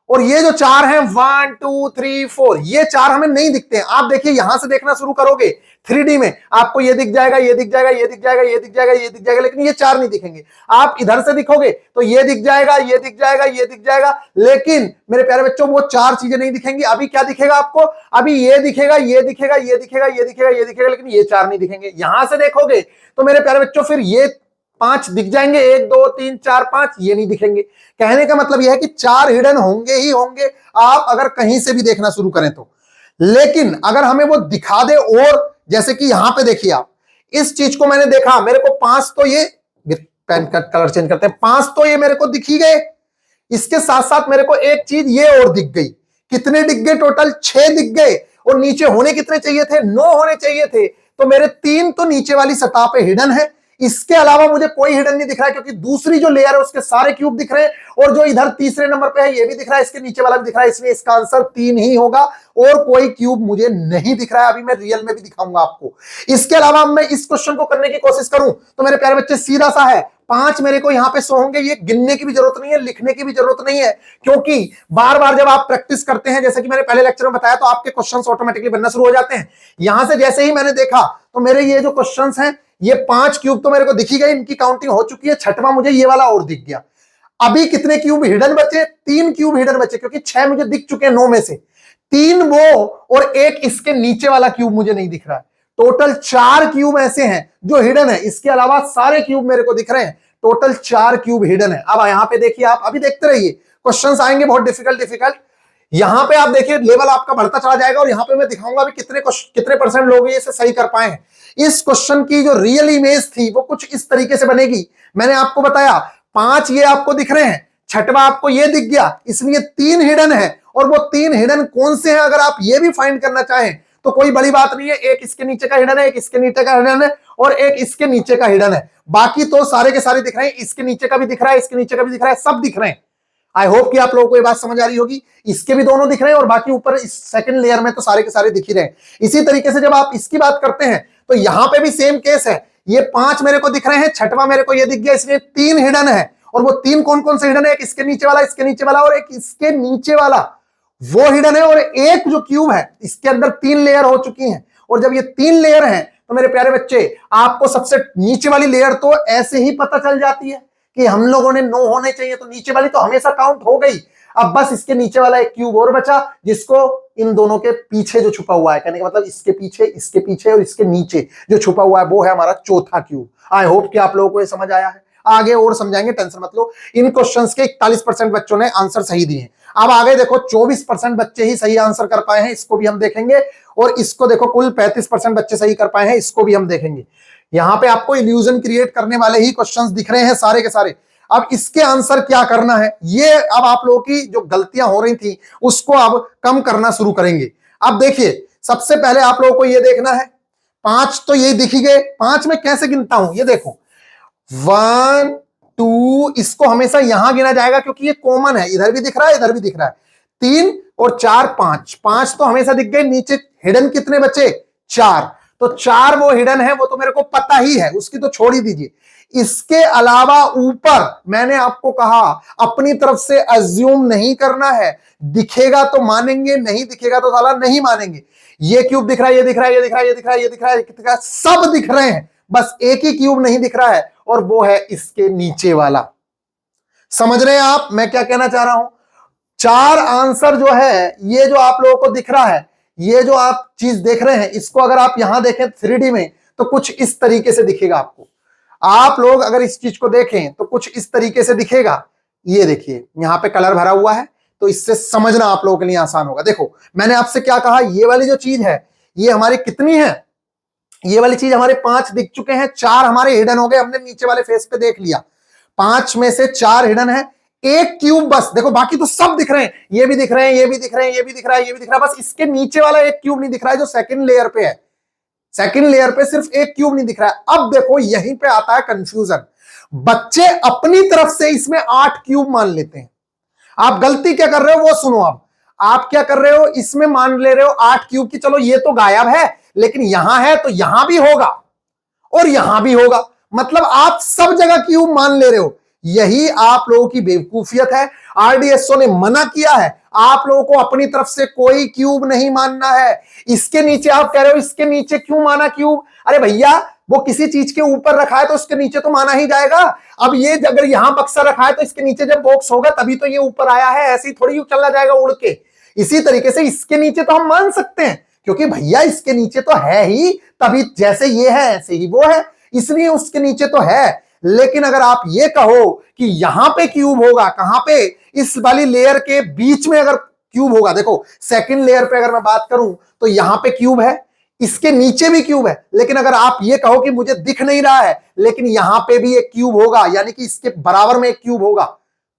और ये जो 4 हैं, 1 2 3 4, ये 4 हमें नहीं दिखते हैं। आप देखिए, यहां से देखना शुरू करोगे 3D में, आपको ये दिख जाएगा, ये दिख जाएगा, ये दिख जाएगा, ये दिख जाएगा, ये दिख जाएगा, लेकिन ये 4 नहीं दिखेंगे। आप इधर से दिखोगे तो ये दिख जाएगा, ये दिख जाएगा, ये दिख जाएगा, लेकिन मेरे प्यारे बच्चों वो 4 चीजें नहीं दिखेंगी। अभी क्या दिखेगा आपको? अभी ये दिखेगा, ये दिखेगा, ये दिखेगा, ये दिखेगा, ये दिखेगा, लेकिन ये 4 नहीं दिखेंगे। यहां से देखोगे तो मेरे प्यारे बच्चों फिर ये 5 दिख जाएंगे, 1 2 3 4 5, ये नहीं दिखेंगे। कहने का मतलब यह है कि 4 हिडन होंगे ही होंगे, आप अगर कहीं से भी देखना शुरू करें तो। लेकिन अगर हमें वो दिखा दे, और जैसे कि यहां पे देखिए आप, इस चीज को मैंने देखा, मेरे को 5 तो ये, पेन का कलर चेंज करते हैं, 5 तो ये मेरे को दिख ही गए। इसके साथ साथ मेरे को एक चीज ये और दिख गई। कितने दिख गए? टोटल 6 दिख गए। और नीचे होने कितने चाहिए थे? 9 होने चाहिए थे। तो मेरे 3 तो नीचे वाली सतह पे हिडन है। इसके अलावा मुझे कोई हिडन नहीं दिख रहा है, क्योंकि दूसरी जो लेयर है उसके सारे क्यूब दिख रहे हैं, और जो इधर तीसरे नंबर पे है ये भी दिख रहा है, इसके नीचे वाला भी दिख रहा है। इसलिए इसका आंसर 3 ही होगा, और कोई क्यूब मुझे नहीं दिख रहा है। अभी मैं रियल में भी दिखाऊंगा आपको। इसके अलावा मैं इस क्वेश्चन को करने की कोशिश करूं तो मेरे प्यारे बच्चे, सीधा सा है, 5 मेरे को यहां पे शो होंगे। ये गिनने की भी जरूरत नहीं है, लिखने की भी जरूरत नहीं है, क्योंकि बार बार जब आप प्रैक्टिस करते हैं, जैसे कि मैंने पहले लेक्चर में बताया, तो आपके क्वेश्चंस ऑटोमेटिकली बनना शुरू हो जाते हैं। यहां से जैसे ही मैंने देखा तो मेरे ये जो क्वेश्चंस हैं, ये 5 क्यूब तो मेरे को दिख ही गए, इनकी काउंटिंग हो चुकी है। 6वां मुझे ये वाला और दिख गया। अभी कितने क्यूब हिडन बचे? 3 क्यूब हिडन बचे, क्योंकि 6 मुझे दिख चुके हैं 9 में से। 3 वो और एक इसके नीचे वाला क्यूब मुझे नहीं दिख रहा है। टोटल 4 क्यूब ऐसे हैं जो हिडन है। इसके अलावा सारे क्यूब मेरे को दिख रहे हैं। टोटल 4 क्यूब हिडन है। अब यहां पे देखिए, आप अभी देखते रहिए, क्वेश्चंस आएंगे बहुत डिफिकल्ट। यहां पे आप देखिए, लेवल आपका बढ़ता चला जाएगा, और यहां पे मैं दिखाऊंगा भी कितने परसेंट लोग इसे सही कर पाए हैं। इस क्वेश्चन की जो रियल इमेज थी वो कुछ इस तरीके से बनेगी। मैंने आपको बताया 5 ये आपको दिख रहे हैं, 6वां आपको ये दिख गया, इसलिए 3 हिडन है। और वो 3 हिडन कौन से हैं, अगर आप ये भी फाइंड करना चाहें तो कोई बड़ी बात नहीं है। एक इसके नीचे का हिडन है, एक इसके नीचे का हिडन है, और एक इसके नीचे का हिडन है। बाकी तो सारे के सारे दिख रहे हैं। इसके नीचे का भी दिख रहा है, इसके नीचे का भी दिख रहा है, सब दिख रहे हैं। आई होप कि आप लोगों को ये बात समझ आ रही होगी। इसके भी दोनों दिख रहे हैं, और बाकी ऊपर इस सेकंड लेयर में तो सारे के सारे दिख ही रहे हैं। इसी तरीके से जब आप इसकी बात करते हैं तो यहां पे भी सेम केस है। ये 5 मेरे को दिख रहे हैं, 6वां मेरे को ये दिख गया, इसलिए 3 हिडन है। और वो 3 कौन कौन से हिडन है? एक इसके नीचे वाला, इसके नीचे वाला, और एक इसके नीचे वाला, वो हिडन है। और एक जो क्यूब है, इसके अंदर 3 लेयर हो चुकी हैं। और जब ये 3 लेयर हैं तो मेरे प्यारे बच्चे, आपको सबसे नीचे वाली लेयर तो ऐसे ही पता चल जाती है कि हम लोगों ने 9 होने चाहिए, तो नीचे वाली तो हमेशा काउंट हो गई। अब बस इसके नीचे वाला एक क्यूब और बचा, जिसको इन दोनों के पीछे जो छुपा हुआ है, कहने का मतलब इसके पीछे और इसके नीचे जो छुपा हुआ है, वो है हमारा चौथा क्यूब। आई होप कि आप लोगों को ये समझ आया है। आगे और समझाएंगे, टेंशन मत लो। इन क्वेश्चंस के 41% बच्चों ने आंसर सही दिए हैं। अब आगे देखो 24% बच्चे ही सही आंसर कर पाए हैं, इसको भी हम देखेंगे। और इसको देखो कुल 35% बच्चे सही कर पाए हैं, इसको भी हम देखेंगे। यहां पे आपको इल्यूजन क्रिएट करने वाले ही क्वेश्चंस दिख रहे हैं सारे के सारे। अब इसके आंसर क्या करना है, ये अब आप लोगों की जो गलतियां हो रही थी उसको अब कम करना शुरू करेंगे। अब देखिए सबसे पहले आप लोगों को ये देखना है, 5 तो ये दिख ही गए। 5 में कैसे गिनता हूं, ये देखो 1 2, इसको हमेशा यहां गिना जाएगा क्योंकि ये कॉमन है, इधर भी दिख रहा है इधर भी दिख रहा है। 3 और 4 5, 5 तो हमेशा दिख गए। नीचे हिडन कितने बचे, 4, तो 4 वो हिडन है, वो तो मेरे को पता ही है, उसकी तो छोड़ ही दीजिए। इसके अलावा ऊपर मैंने आपको कहा अपनी तरफ से अज्यूम नहीं करना है, दिखेगा तो मानेंगे, नहीं दिखेगा तो साला नहीं मानेंगे। ये क्यूब दिख रहा है, ये दिख रहा है, ये दिख रहा है, ये दिख रहा है, ये दिख रहा है, ये दिख रहा है, सब दिख रहे हैं, बस एक ही क्यूब नहीं दिख रहा है और वो है इसके नीचे वाला। समझ रहे हैं आप मैं क्या कहना चाह रहा हूं? 4 आंसर जो है ये जो आप लोगों को दिख रहा है, ये जो आप चीज देख रहे हैं, इसको अगर आप यहां देखें 3D में तो कुछ इस तरीके से दिखेगा आपको। आप लोग अगर इस चीज को देखें तो कुछ इस तरीके से दिखेगा। ये देखिए यहां पे कलर भरा हुआ है, तो इससे समझना आप लोगों के लिए आसान होगा। देखो मैंने आपसे क्या कहा, ये वाली जो चीज है ये हमारी कितनी है, ये वाली चीज हमारे 5 दिख चुके हैं, 4 हमारे हिडन हो गए, हमने नीचे वाले फेस पे देख लिया। 5 में से 4 हिडन है, एक क्यूब बस, देखो बाकी तो सब दिख रहे हैं, ये भी दिख रहे हैं, ये भी दिख रहे हैं, ये भी दिख रहा है, ये भी दिख रहा है, बस इसके नीचे वाला एक क्यूब नहीं दिख रहा है जो सेकंड लेयर पे है। सेकंड लेयर पे सिर्फ एक क्यूब नहीं दिख रहा है। अब देखो यहीं पे आता है कंफ्यूजन, बच्चे अपनी तरफ से इसमें 8 क्यूब मान लेते हैं। आप गलती क्या कर रहे हो वो सुनो। अब आप क्या कर रहे हो, इसमें मान ले रहे हो 8 क्यूब की, चलो ये तो गायब है लेकिन यहां है तो यहां भी होगा और यहां भी होगा, मतलब आप सब जगह क्यूब मान ले रहे हो। यही आप लोगों की बेवकूफियत है। आरडीएसओ ने मना किया है, आप लोगों को अपनी तरफ से कोई क्यूब नहीं मानना है। इसके नीचे आप कह रहे हो इसके नीचे क्यों माना क्यूब, अरे भैया वो किसी चीज के ऊपर रखा है तो उसके नीचे तो माना ही जाएगा। अब ये अगर यहां बक्सा रखा है तो इसके नीचे जब बॉक्स होगा तभी तो ये ऊपर आया है, ऐसे ही थोड़ी चला जाएगा उड़ के। इसी तरीके से इसके नीचे तो हम मान सकते हैं क्योंकि भैया इसके नीचे तो है ही, तभी जैसे ये है ऐसे ही वो है, इसलिए उसके नीचे तो है। लेकिन अगर आप ये कहो कि यहां पे क्यूब होगा, कहां पे, इस वाली लेयर के बीच में अगर क्यूब होगा, देखो सेकंड लेयर पे अगर मैं बात करूं तो यहां पे क्यूब है, इसके नीचे भी क्यूब है, लेकिन अगर आप ये कहो कि मुझे दिख नहीं रहा है लेकिन यहां पे भी एक क्यूब होगा, यानी कि इसके बराबर में एक क्यूब होगा,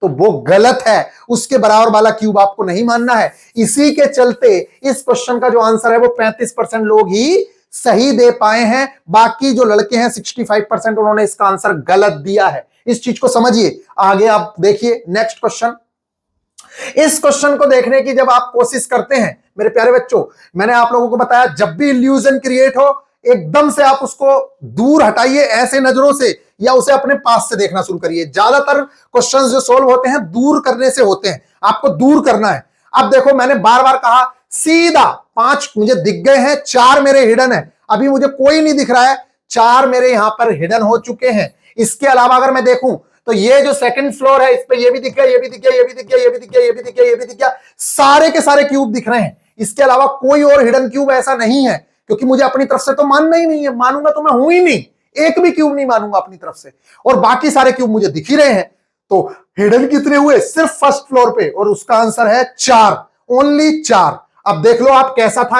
तो वो गलत है। उसके बराबर वाला क्यूब आपको नहीं मानना है। इसी के चलते इस क्वेश्चन का जो आंसर है वो 35% लोग ही सही दे पाए हैं, बाकी जो लड़के हैं 65% उन्होंने इसका आंसर गलत दिया है। इस चीज को समझिए। आगे आप देखिए नेक्स्ट क्वेश्चन। इस क्वेश्चन को देखने की जब आप कोशिश करते हैं मेरे प्यारे बच्चों, मैंने आप लोगों को बताया जब भी इल्यूजन क्रिएट हो एकदम से आप उसको दूर हटाइए ऐसे नजरों से, या उसे अपने पास से देखना शुरू करिए। ज्यादातर क्वेश्चंस जो सोल्व होते हैं दूर करने से होते हैं, आपको दूर करना है। अब देखो मैंने बार बार कहा सीधा 5 मुझे दिख गए हैं, 4 मेरे हिडन है, अभी मुझे कोई नहीं दिख रहा है, 4 मेरे यहां पर हिडन हो चुके हैं। इसके अलावा अगर मैं देखूं तो ये जो सेकंड फ्लोर है इस पे ये भी दिख गया, ये भी दिख गया, ये भी दिख गया, ये भी दिख गया, ये भी दिख गया, ये भी दिख गया, सारे के सारे क्यूब दिख रहे हैं। इसके अलावा कोई और हिडन क्यूब ऐसा नहीं है, क्योंकि मुझे अपनी तरफ से तो मानना ही नहीं है, मानूंगा तो मैं हूं ही नहीं, एक भी क्यूब नहीं मानूंगा अपनी तरफ से, और बाकी सारे क्यूब मुझे दिख ही रहे हैं। तो हिडन कितने हुए सिर्फ फर्स्ट फ्लोर पे, और उसका आंसर है 4, ओनली 4। अब देख लो आप कैसा था,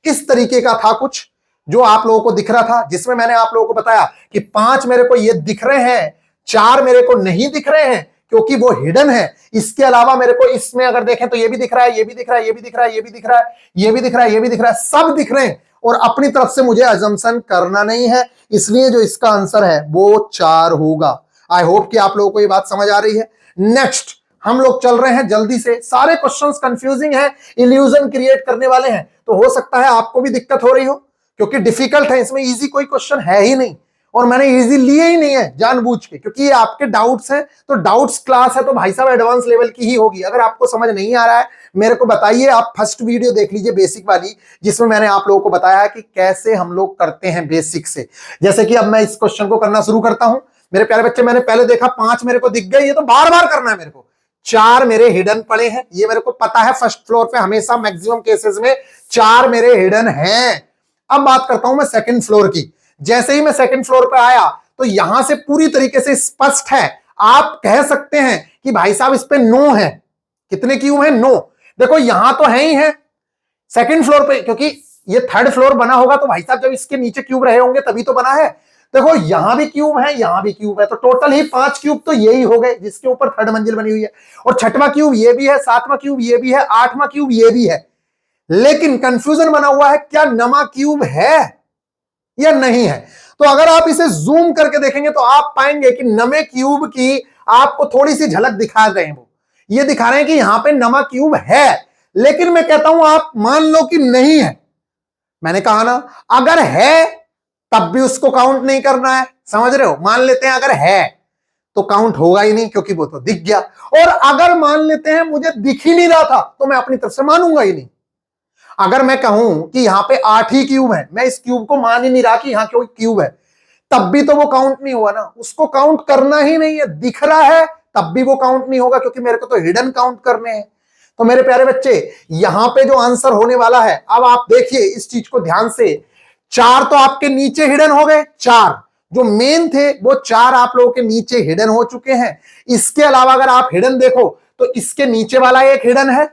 किस तरीके का था कुछ जो आप लोगों को दिख रहा था, जिसमें मैंने आप लोगों को बताया कि 5 मेरे को ये दिख रहे हैं, 4 मेरे को नहीं दिख रहे हैं क्योंकि वो हिडन है। इसके अलावा मेरे को इसमें अगर देखें तो ये भी दिख रहा है, ये भी दिख रहा है, ये भी दिख रहा है, ये भी दिख रहा है, ये भी दिख रहा है, ये भी दिख रहा है, सब दिख रहे हैं, और अपनी तरफ से मुझे अजम्पशन करना नहीं है, इसलिए जो इसका आंसर है वो 4 होगा। आई होप कि आप लोगों को ये बात समझ आ रही है। नेक्स्ट हम लोग चल रहे हैं जल्दी से, सारे क्वेश्चंस कंफ्यूजिंग हैं, इल्यूजन क्रिएट करने वाले हैं, तो हो सकता है आपको भी दिक्कत हो रही हो क्योंकि डिफिकल्ट है, इसमें इजी कोई क्वेश्चन है ही नहीं, और मैंने इजी लिए ही नहीं है जानबूझ के, क्योंकि ये आपके डाउट्स हैं, तो डाउट्स क्लास है तो भाई साहब एडवांस लेवल की ही होगी। अगर आपको समझ नहीं आ रहा है मेरे को बताइए, आप फर्स्ट वीडियो देख लीजिए बेसिक वाली, जिसमें मैंने आप लोगों को बताया है कि कैसे हम लोग करते हैं बेसिक से। जैसे कि अब मैं इस क्वेश्चन को करना शुरू करता हूं मेरे प्यारे बच्चे। मैंने पहले देखा 5 मेरे को दिख गए, ये तो बार बार करना है मेरे को। 4 मेरे हिडन पड़े हैं, ये मेरे को पता है, फर्स्ट फ्लोर पे हमेशा मैक्सिमम केसेस में 4 मेरे हिडन हैं। अब बात करता हूं मैं सेकंड फ्लोर की। जैसे ही मैं सेकंड फ्लोर पे आया तो यहां से पूरी तरीके से स्पष्ट है, आप कह सकते हैं कि भाई साहब इस पे 9 है। कितने क्यूब है? 9। देखो यहां तो है ही है सेकंड फ्लोर पे, क्योंकि ये थर्ड फ्लोर बना होगा तो भाई साहब जब इसके नीचे क्यूब रहे होंगे तभी तो बना है। देखो यहां भी क्यूब है, यहां भी क्यूब है, तो टोटल ही 5 क्यूब तो यही हो गए जिसके ऊपर थर्ड मंजिल बनी हुई है। और छठवां क्यूब ये भी है, सातवां क्यूब ये भी है, आठवां क्यूब ये भी है। लेकिन कंफ्यूजन बना हुआ है, क्या नमा क्यूब है या नहीं है। तो अगर आप इसे जूम करके देखेंगे तो आप पाएंगे कि नमे क्यूब की आपको थोड़ी सी झलक दिखा रहे हैं। वो ये दिखा रहे हैं कि यहां पे नमा क्यूब है, लेकिन मैं कहता हूं आप मान लो कि नहीं है। मैंने कहा ना, अगर है तब भी उसको काउंट नहीं करना है, समझ रहे हो। मान लेते हैं अगर है तो काउंट होगा ही नहीं, क्योंकि वो तो दिख गया। और अगर मान लेते हैं मुझे दिख ही नहीं रहा था तो मैं अपनी तरफ से मानूंगा ही नहीं। अगर मैं कहूं कि यहां पे 8 ही क्यूब है, मैं इस क्यूब को मान ही नहीं रहा कि यहां कोई क्यूब है, तब भी तो वो काउंट नहीं हुआ ना। उसको काउंट करना ही नहीं है, दिख रहा है तब भी वो काउंट नहीं होगा, क्योंकि मेरे को तो हिडन काउंट करने हैं। तो मेरे प्यारे बच्चे, यहां पे जो आंसर होने वाला है, अब आप देखिए इस चीज को ध्यान से। 4 तो आपके नीचे हिडन हो गए, 4 जो मेन थे वो 4 आप लोगों के नीचे हिडन हो चुके हैं। इसके अलावा अगर आप हिडन देखो तो इसके नीचे वाला एक हिडन है,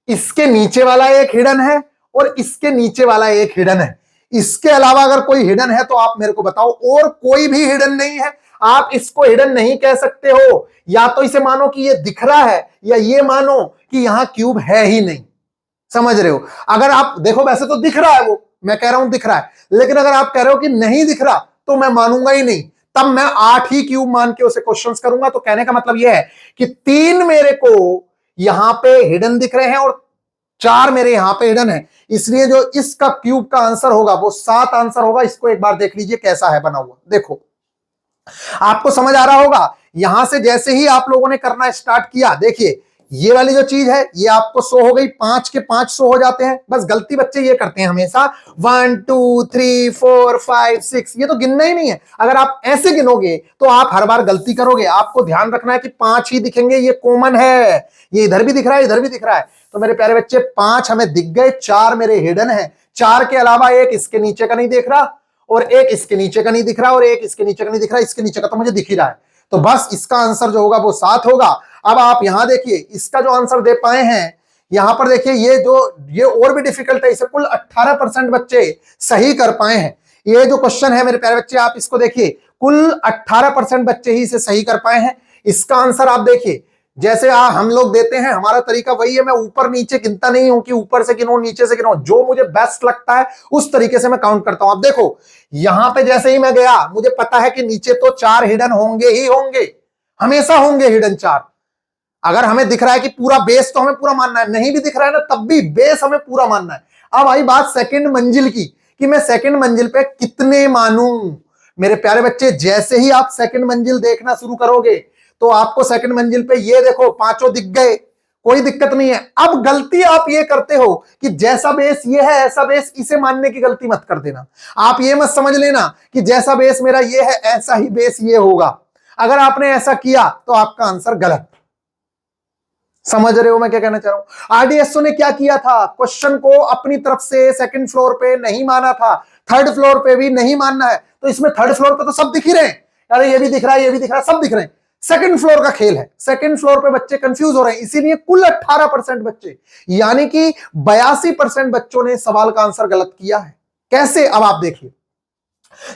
इसके नीचे वाला एक हिडन है, और इसके नीचे वाला एक हिडन है। इसके अलावा अगर कोई हिडन है तो आप मेरे को बताओ। और कोई भी हिडन नहीं है। आप इसको हिडन नहीं कह सकते हो। या तो इसे मानो कि ये दिख रहा है, या ये मानो कि यहां क्यूब है ही नहीं। समझ रहे हो। अगर आप देखो वैसे तो दिख रहा है, वो मैं कह रहा हूं दिख रहा है, लेकिन अगर आप कह रहे हो कि नहीं दिख रहा तो मैं मानूंगा ही नहीं। तब मैं 8 ही क्यूब मान के उसे क्वेश्चंस करूंगा। तो कहने का मतलब यह है कि 3 मेरे को यहां पे हिडन दिख रहे हैं और 4 मेरे यहां पे हिडन है। इसलिए जो इसका क्यूब का आंसर होगा वो 7 आंसर होगा। इसको एक बार देख लीजिए कैसा है बना हुआ। देखो आपको समझ आ रहा होगा। यहां से जैसे ही आप लोगों ने करना स्टार्ट किया, देखिए ये वाली जो चीज है ये आपको 100 हो गई, 5 के 5 100 हो जाते हैं। बस गलती बच्चे ये करते हैं हमेशा 1 2 3 4 5 6, ये तो गिनना ही नहीं है। अगर आप ऐसे गिनोगे तो आप हर बार गलती करोगे। आपको ध्यान रखना है कि 5 ही दिखेंगे, ये कॉमन है। ये इधर भी दिख रहा है, इधर भी दिख रहा है। तो मेरे प्यारे बच्चे 5 हमें दिख गए, 4 मेरे हिडन है। 4 के अलावा एक इसके नीचे का नहीं देख रहा, और एक इसके नीचे का नहीं दिख रहा, और एक इसके नीचे का नहीं दिख रहा। इसके नीचे का तो मुझे दिख ही रहा है। तो बस इसका आंसर जो होगा वो 7 होगा। अब आप यहां देखिए इसका जो आंसर दे पाए हैं, यहां पर देखिए ये और भी डिफिकल्ट है। इसे कुल 18% बच्चे सही कर पाए हैं। ये जो क्वेश्चन है मेरे प्यारे बच्चे, आप इसको देखिए, कुल 18% बच्चे ही इसे सही कर पाए हैं। इसका आंसर आप देखिए, जैसे हम लोग देते हैं, हमारा तरीका वही है। मैं ऊपर नीचे गिनता नहीं हूं कि ऊपर से गिनो नीचे से गिनो, जो मुझे बेस्ट लगता है उस तरीके से मैं काउंट करता हूं। अब देखो यहां पे जैसे ही मैं गया, मुझे पता है कि नीचे तो 4 हिडन होंगे ही होंगे, हमेशा होंगे हिडन 4। अगर हमें दिख रहा है कि पूरा बेस तो हमें पूरा मानना है, नहीं भी दिख रहा है ना तब भी बेस हमें पूरा मानना है। अब आई बात सेकंड मंजिल की, कि मैं सेकंड मंजिल पे कितने मानूं। मेरे प्यारे बच्चे, जैसे ही आप सेकंड मंजिल देखना शुरू करोगे तो आपको सेकंड मंजिल पे ये देखो 5 दिख गए, कोई दिक्कत नहीं है। अब गलती आप ये करते हो कि जैसा बेस ये है ऐसा बेस इसे मानने की गलती मत कर देना। आप ये मत समझ लेना कि जैसा बेस मेरा ये है ऐसा ही बेस ये होगा। अगर आपने ऐसा किया तो आपका आंसर गलत। समझ रहे हो मैं क्या कहना चाह रहा हूं। आरडीएसओ ने क्या किया था, क्वेश्चन को अपनी तरफ से सेकंड फ्लोर पे नहीं माना था, थर्ड फ्लोर पे भी नहीं मानना है। तो इसमें थर्ड फ्लोर पे तो सब दिख ही रहे हैं, अरे ये भी दिख रहा है, ये भी दिख रहा है, सब दिख रहे हैं। सेकंड फ्लोर का खेल है, सेकंड फ्लोर पे बच्चे कंफ्यूज हो रहे हैं। इसीलिए कुल 18% बच्चे, यानी कि 82% बच्चों ने सवाल का आंसर गलत किया है। कैसे, अब आप देखिए,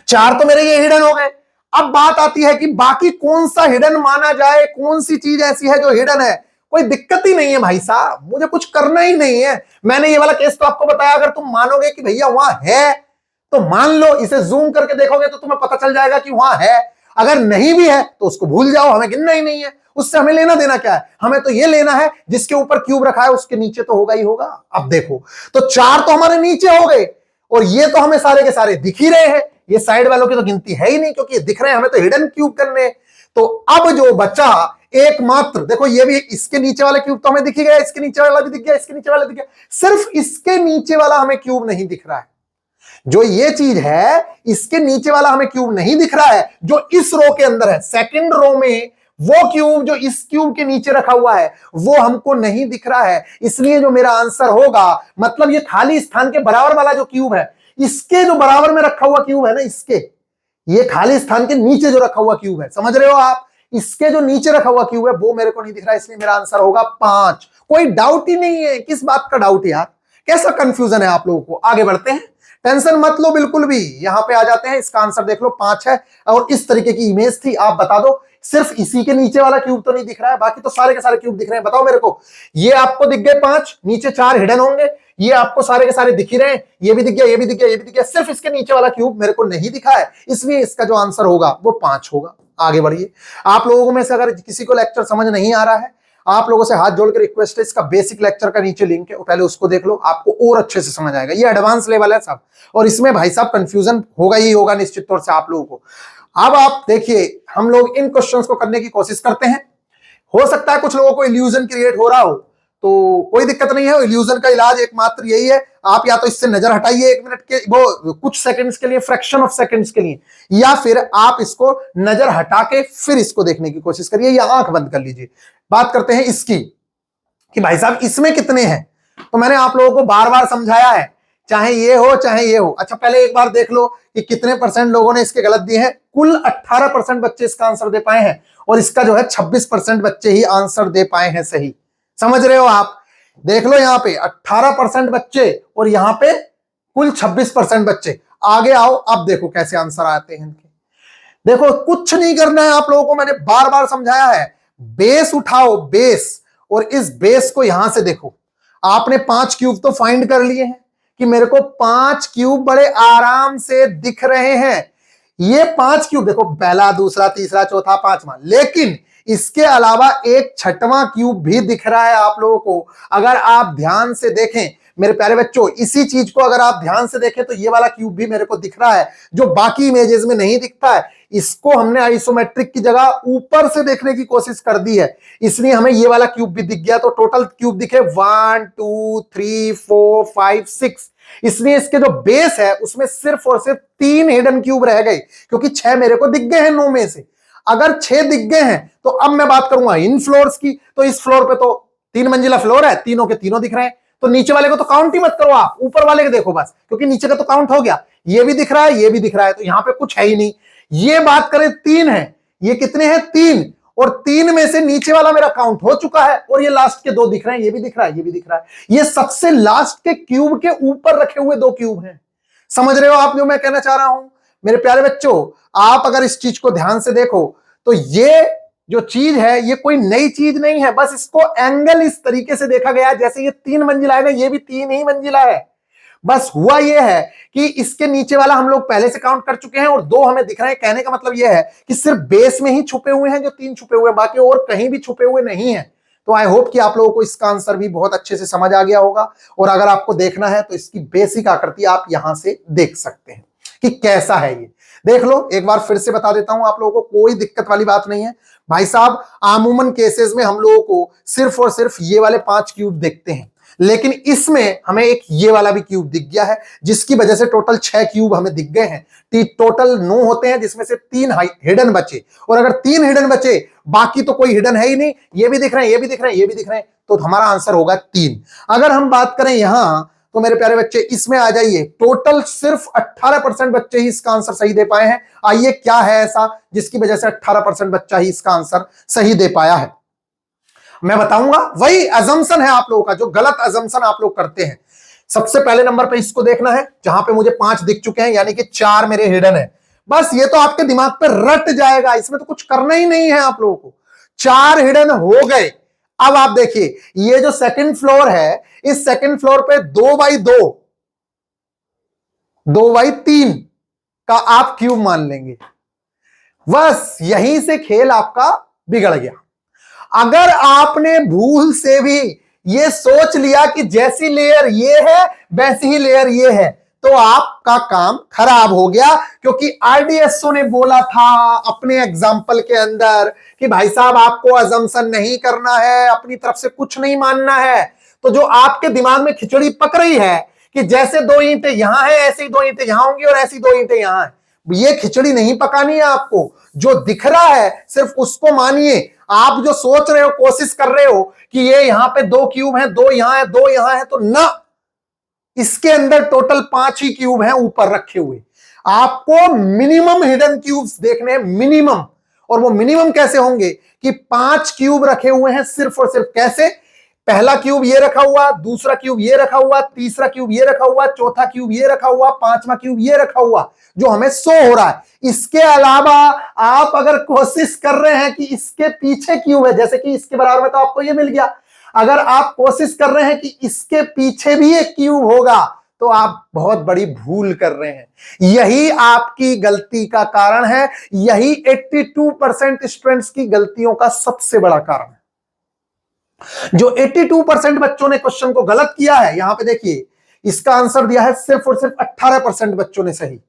4 तो मेरे ये हिडन हो गए। अब बात आती है कि बाकी कौन सा हिडन माना जाए, कौन सी चीज ऐसी है जो हिडन है। कोई दिक्कत ही नहीं है भाई साहब, मुझे कुछ करना ही नहीं है। मैंने ये वाला केस तो आपको बताया, अगर तुम मानोगे कि भैया वहां है तो मान लो, इसे जूम करके देखोगे तो तुम्हें पता चल जाएगा कि वहां है। अगर नहीं भी है तो उसको भूल जाओ, हमें गिनना ही नहीं है। उससे हमें लेना देना क्या है, हमें तो ये लेना है जिसके ऊपर क्यूब रखा है उसके नीचे तो होगा ही होगा। अब देखो, तो 4 तो हमारे नीचे हो गए, और ये तो हमें सारे के सारे दिख ही रहे हैं। ये साइड वालों की तो गिनती है ही नहीं, क्योंकि ये दिख रहे हैं, हमें तो हिडन क्यूब करने। तो अब जो बचा एकमात्र, देखो ये भी, इसके नीचे वाला क्यूब तो हमें दिख ही गया, इसके नीचे वाला भी दिख गया, इसके नीचे वाला दिख गया, सिर्फ इसके नीचे वाला हमें क्यूब नहीं दिख रहा है। जो ये चीज है, इसके नीचे वाला हमें क्यूब नहीं दिख रहा है, जो इस रो के अंदर है, सेकंड रो में वो क्यूब जो इस क्यूब के नीचे रखा हुआ है वो हमको नहीं दिख रहा है। इसलिए जो मेरा आंसर होगा, मतलब ये खाली स्थान के बराबर वाला जो क्यूब है, इसके जो बराबर में रखा हुआ क्यूब है ना, इसके ये खाली स्थान के नीचे जो रखा हुआ क्यूब है, समझ रहे हो आप, इसके जो नीचे रखा हुआ क्यूब है वो मेरे को नहीं दिख रहा, इसलिए मेरा आंसर होगा 5। कोई डाउट ही नहीं है, किस बात का डाउट यार, कैसा कंफ्यूजन है आप लोगों को। आगे बढ़ते हैं, टेंशन मत लो बिल्कुल भी, यहां पे आ जाते हैं। इसका आंसर देख लो 5 है, और इस तरीके की इमेज थी। आप बता दो, सिर्फ इसी के नीचे वाला क्यूब तो नहीं दिख रहा है, बाकी तो सारे के सारे क्यूब दिख रहे हैं। बताओ मेरे को, ये आपको दिख गए 5, नीचे 4 हिडन होंगे, ये आपको सारे के सारे दिख ही रहे हैं, ये भी दिख गया, ये भी दिख गया, ये भी दिख गया, सिर्फ इसके नीचे वाला क्यूब मेरे को नहीं दिखा है, इसलिए इसका जो आंसर होगा वो 5 होगा। आगे बढ़िए। आप लोगों में से अगर किसी को लेक्चर समझ नहीं आ रहा है, आप लोगों से हाथ जोड़कर रिक्वेस्ट है, इसका बेसिक लेक्चर का नीचे लिंक है, पहले उसको देख लो, आपको और अच्छे से समझ आएगा। ये एडवांस लेवल है सब, और इसमें भाई साहब कंफ्यूजन होगा ही होगा निश्चित तौर से आप लोगों को। अब आप देखिए, हम लोग इन क्वेश्चंस को करने की कोशिश करते हैं। हो सकता है कुछ लोगों को इल्यूजन क्रिएट हो रहा हो, तो कोई दिक्कत नहीं है। इल्यूजन का इलाज एकमात्र यही है, आप या तो इससे नजर हटाइए 1 मिनट के, वो कुछ सेकंड्स के लिए, फ्रैक्शन ऑफ सेकंड्स के लिए, या फिर आप इसको नजर हटा के फिर इसको देखने की कोशिश करिए, या आंख बंद कर लीजिए। बात करते हैं इसकी कि भाई साहब इसमें कितने हैं। तो मैंने आप लोगों को बार बार समझाया है, चाहे ये हो चाहे ये हो। अच्छा, पहले एक बार देख लो कि कितने % लोगों ने इसके गलत दिए हैं। कुल 18% बच्चे इसका आंसर दे पाए हैं, और इसका जो है 26% बच्चे ही आंसर दे पाए हैं सही। समझ रहे हो आप, देख लो यहाँ पे 18% बच्चे, और यहाँ पे कुल 26% बच्चे। आगे आओ, अब देखो कैसे आंसर आते हैं इनके। देखो, कुछ नहीं करना है आप लोगों को, मैंने बार बार समझाया है। बेस उठाओ, बेस, और इस बेस को यहां से देखो। आपने 5 क्यूब तो फाइंड कर लिए हैं कि मेरे को 5 क्यूब बड़े आराम से दिख रहे हैं। ये 5 क्यूब देखो, पहला, दूसरा, तीसरा, चौथा, 5वां, लेकिन इसके अलावा एक 6वां क्यूब भी दिख रहा है आप लोगों को। अगर आप ध्यान से देखें मेरे प्यारे बच्चों, इसी चीज को अगर आप ध्यान से देखें तो ये वाला क्यूब भी मेरे को दिख रहा है, जो बाकी इमेजेस में नहीं दिखता है। इसको हमने आइसोमेट्रिक की जगह ऊपर से देखने की कोशिश कर दी है, इसलिए हमें ये वाला क्यूब भी दिख गया। तो टोटल क्यूब दिखे 1 2 3 4 5 6, इसलिए इसके जो बेस है उसमें सिर्फ और सिर्फ 3 हिडन क्यूब रह गए, क्योंकि 6 मेरे को दिख गए हैं 9 में से। अगर 6 दिख गए हैं तो अब मैं बात करूंगा इन फ्लोर्स की। तो इस फ्लोर पे तो 3 मंजिला फ्लोर है, तीनों के तीनों दिख रहे हैं, तो नीचे वाले को तो काउंट ही मत करो आप, ऊपर वाले के देखो बस, क्योंकि नीचे का तो काउंट हो गया। ये भी दिख रहा है, ये भी दिख रहा है, तो यहां पे कुछ है ही नहीं। ये बात करें 3 है, ये कितने हैं 3, और 3 में से नीचे वाला मेरा काउंट हो चुका है, और ये लास्ट के 2 दिख रहे हैं, ये भी दिख रहा है, ये भी दिख रहा है। ये सबसे लास्ट के क्यूब के ऊपर रखे हुए 2 क्यूब हैं। समझ रहे हो आप जो मैं कहना चाह रहा हूं मेरे प्यारे बच्चों? आप अगर इस चीज को ध्यान से देखो तो ये जो चीज है ये कोई नई चीज नहीं है, बस इसको एंगल इस तरीके से देखा गया है, जैसे ये 3 मंजिला है ना, ये भी 3 ही मंजिला है। बस हुआ ये है कि इसके नीचे वाला हम लोग पहले से काउंट कर चुके हैं, और 2 हमें दिख रहे हैं। कहने का मतलब ये है कि सिर्फ बेस में ही छुपे हुए हैं जो 3 छुपे हुए हैं, बाकी और कहीं भी छुपे हुए नहीं है। तो आई होप कि आप लोगों को इसका आंसर भी बहुत अच्छे से समझ आ गया होगा, और अगर आपको देखना है तो इसकी बेसिक आकृति आप यहां से देख सकते हैं कि कैसा है ये। देख लो, एक बार फिर से बता देता हूं आप लोगों को, कोई दिक्कत वाली बात नहीं है भाई साहब। आमूमन केसेस में हम लोगों को सिर्फ और सिर्फ ये वाले 5 क्यूब देखते हैं, लेकिन इसमें हमें एक ये वाला भी क्यूब दिख गया है, जिसकी वजह से टोटल 6 क्यूब हमें दिख गए हैं। टोटल 9 होते हैं, जिसमें से 3 हिडन बचे, और अगर 3 हिडन बचे, बाकी तो कोई हिडन है ही नहीं। ये भी दिख रहे हैं, ये भी दिख रहे हैं, ये भी दिख रहे हैं, तो हमारा आंसर होगा 3। अगर हम बात करें यहां, तो मेरे प्यारे बच्चे इसमें आ जाइए, टोटल सिर्फ 18% बच्चे ही इसका आंसर सही दे पाए हैं। आइए, क्या है ऐसा जिसकी वजह से 18% बच्चा ही इसका आंसर सही दे पाया है, मैं बताऊंगा। वही अजम्पशन है आप लोगों का, जो गलत अजम्पशन आप लोग करते हैं। सबसे पहले नंबर पे इसको देखना है, जहां पे मुझे 5 दिख चुके हैं, यानी कि 4 मेरे हिडन है। बस ये तो आपके दिमाग पे रट जाएगा, इसमें तो कुछ करना ही नहीं है आप लोगों को। 4 हिडन हो गए। अब आप देखिए, ये जो सेकंड फ्लोर है, इस सेकंड फ्लोर पे 2x2 2x3 का आप क्यूब मान लेंगे। बस यहीं से खेल आपका बिगड़ गया। अगर आपने भूल से भी ये सोच लिया कि जैसी लेयर ये है वैसी ही लेयर ये है, तो आपका काम खराब हो गया, क्योंकि आरडीएसओ ने बोला था अपने एग्जाम्पल के अंदर कि भाई साहब आपको अजम्पशन नहीं करना है, अपनी तरफ से कुछ नहीं मानना है। तो जो आपके दिमाग में खिचड़ी पक रही है कि जैसे 2 ईंटें यहां है ऐसी 2 ईंटें यहां होंगी और ऐसी 2 ईंटें यहां है, ये खिचड़ी नहीं पकानी है आपको। जो दिख रहा है सिर्फ उसको मानिए। आप जो सोच रहे हो, कोशिश कर रहे हो कि ये यहां पे 2 क्यूब हैं, 2 यहां है, 2 यहां है, तो ना, इसके अंदर टोटल 5 ही क्यूब हैं ऊपर रखे हुए। आपको मिनिमम हिडन क्यूब्स देखने हैं, मिनिमम। और वो मिनिमम कैसे होंगे कि 5 क्यूब रखे हुए हैं सिर्फ और सिर्फ। कैसे? पहला क्यूब ये रखा हुआ, दूसरा क्यूब ये रखा हुआ, तीसरा क्यूब ये रखा हुआ, चौथा क्यूब ये रखा हुआ, पांचवा क्यूब ये रखा हुआ, जो हमें शो हो रहा है। इसके अलावा आप अगर कोशिश कर रहे हैं कि इसके पीछे क्यूब है, जैसे कि इसके बराबर में, तो आपको ये मिल गया। अगर आप कोशिश कर रहे हैं कि इसके पीछे भी एक क्यूब होगा, तो आप बहुत बड़ी भूल कर रहे हैं। यही आपकी गलती का कारण है। यही 82% स्टूडेंट्स की गलतियों का सबसे बड़ा कारण है। जो 82% बच्चों ने क्वेश्चन को गलत किया है, यहां पे देखिए, इसका आंसर दिया है सिर्फ और सिर्फ 18% बच्चों ने सही।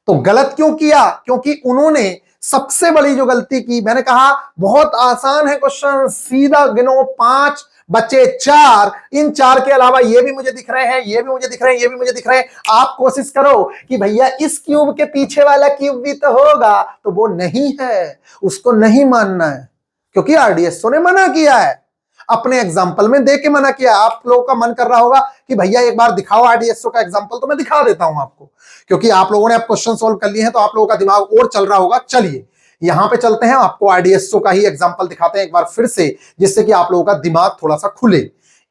तो गलत क्यों किया? क्योंकि उन्होंने सबसे बड़ी जो गलती की, मैंने कहा बहुत आसान है क्वेश्चन, सीधा गिनो, 5 बच्चे 4, इन 4 के अलावा ये भी मुझे दिख रहे हैं, ये भी मुझे दिख रहे हैं, ये भी मुझे दिख रहे हैं। आप कोशिश करो कि भैया इस क्यूब के पीछे वाला क्यूब भी तो होगा, तो वो नहीं है, उसको नहीं मानना है, क्योंकि आरडीएसओ ने मना किया है, अपने एग्जाम्पल में दे के मना किया। आप लोगों का मन कर रहा होगा कि भैया एक बार दिखाओ आरडीएसओ का एग्जाम्पल, तो मैं दिखा देता हूं आपको, क्योंकि आप लोगों ने अब क्वेश्चन सोल्व कर लिए हैं, तो आप लोगों का दिमाग और चल रहा होगा। चलिए यहां पे चलते हैं, आपको आरडीएसओ का ही एग्जाम्पल दिखाते हैं एक बार फिर से, जिससे कि आप लोगों का दिमाग थोड़ा सा खुले।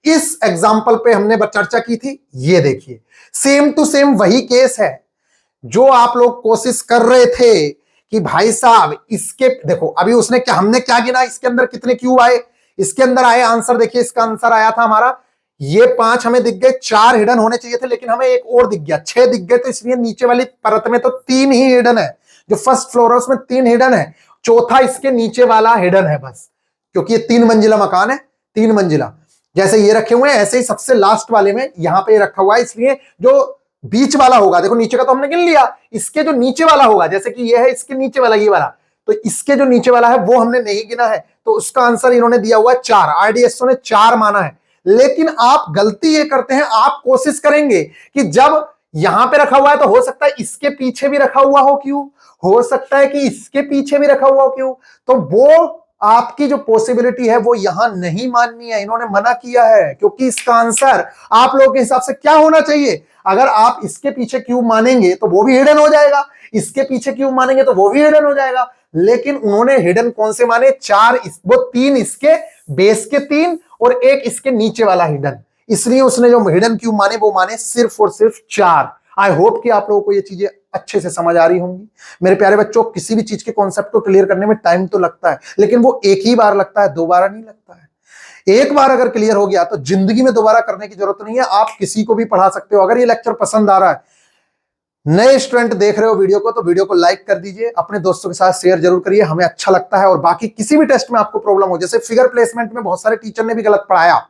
इस एग्जाम्पल पे हमने चर्चा की थी, ये देखिए, सेम टू सेम वही केस है जो आप लोग कोशिश कर रहे थे कि भाई साहब इसके, देखो अभी उसने क्या, हमने क्या गिना, इसके अंदर कितने क्यूब आए, इसके अंदर आए आंसर देखिए, इसका आंसर आया था हमारा, ये 5 हमें दिख गए, 4 हिडन होने चाहिए थे, लेकिन हमें एक और दिख गया, 6 दिख गए, तो इसलिए नीचे वाली परत में तो 3 ही हिडन है। जो फर्स्ट फ्लोर है उसमें 3 हिडन है, चौथा इसके नीचे वाला हिडन है बस, क्योंकि ये 3 मंजिला मकान है, 3 मंजिला। जैसे ये रखे हुए हैं, ऐसे ही सबसे लास्ट वाले में यहां पे रखा हुआ है, इसलिए जो बीच वाला होगा, देखो नीचे का तो हमने गिन लिया, इसके जो नीचे वाला होगा, जैसे कि ये है इसके नीचे वाला, ये वाला, तो इसके जो नीचे वाला है वो हमने नहीं गिना है, तो उसका आंसर इन्होंने दिया हुआ है 4, आरडीएसओ ने 4 माना है। लेकिन आप गलती ये करते हैं, आप कोशिश करेंगे कि जब यहां पे रखा हुआ है, तो हो सकता है इसके पीछे भी रखा हुआ हो क्यों, हो सकता है कि इसके पीछे भी रखा हुआ हो क्यों, तो वो आपकी जो पॉसिबिलिटी है वो यहां नहीं माननी है, इन्होंने मना किया है। क्योंकि इसका आंसर आप लोगों के हिसाब से क्या होना चाहिए, अगर आप इसके पीछे क्यूब मानेंगे तो वो भी हिडन हो जाएगा, इसके पीछे क्यूब मानेंगे तो वो भी हिडन हो जाएगा। लेकिन उन्होंने हिडन कौन से माने, 4, वो 3 इसके बेस के 3 और एक इसके नीचे वाला हिडन, इसलिए उसने जो हिडन क्यूब माने वो माने सिर्फ और सिर्फ 4। आई होप कि आप लोगों को ये चीजें अच्छे से समझ आ रही होंगी। मेरे प्यारे बच्चों, किसी भी चीज के कॉन्सेप्ट को क्लियर करने में टाइम तो लगता है, लेकिन वो एक ही बार लगता है, दोबारा नहीं लगता है। एक बार अगर क्लियर हो गया तो जिंदगी में दोबारा करने की जरूरत नहीं है, आप किसी को भी पढ़ा सकते हो। अगर ये लेक्चर पसंद आ रहा है, नए स्टूडेंट देख रहे हो वीडियो को, तो वीडियो को लाइक कर दीजिए, अपने दोस्तों के साथ शेयर जरूर करिए, हमें अच्छा लगता है। और बाकी किसी भी टेस्ट में आपको प्रॉब्लम हो, जैसे फिगर प्लेसमेंट में बहुत सारे टीचर ने भी गलत पढ़ाया,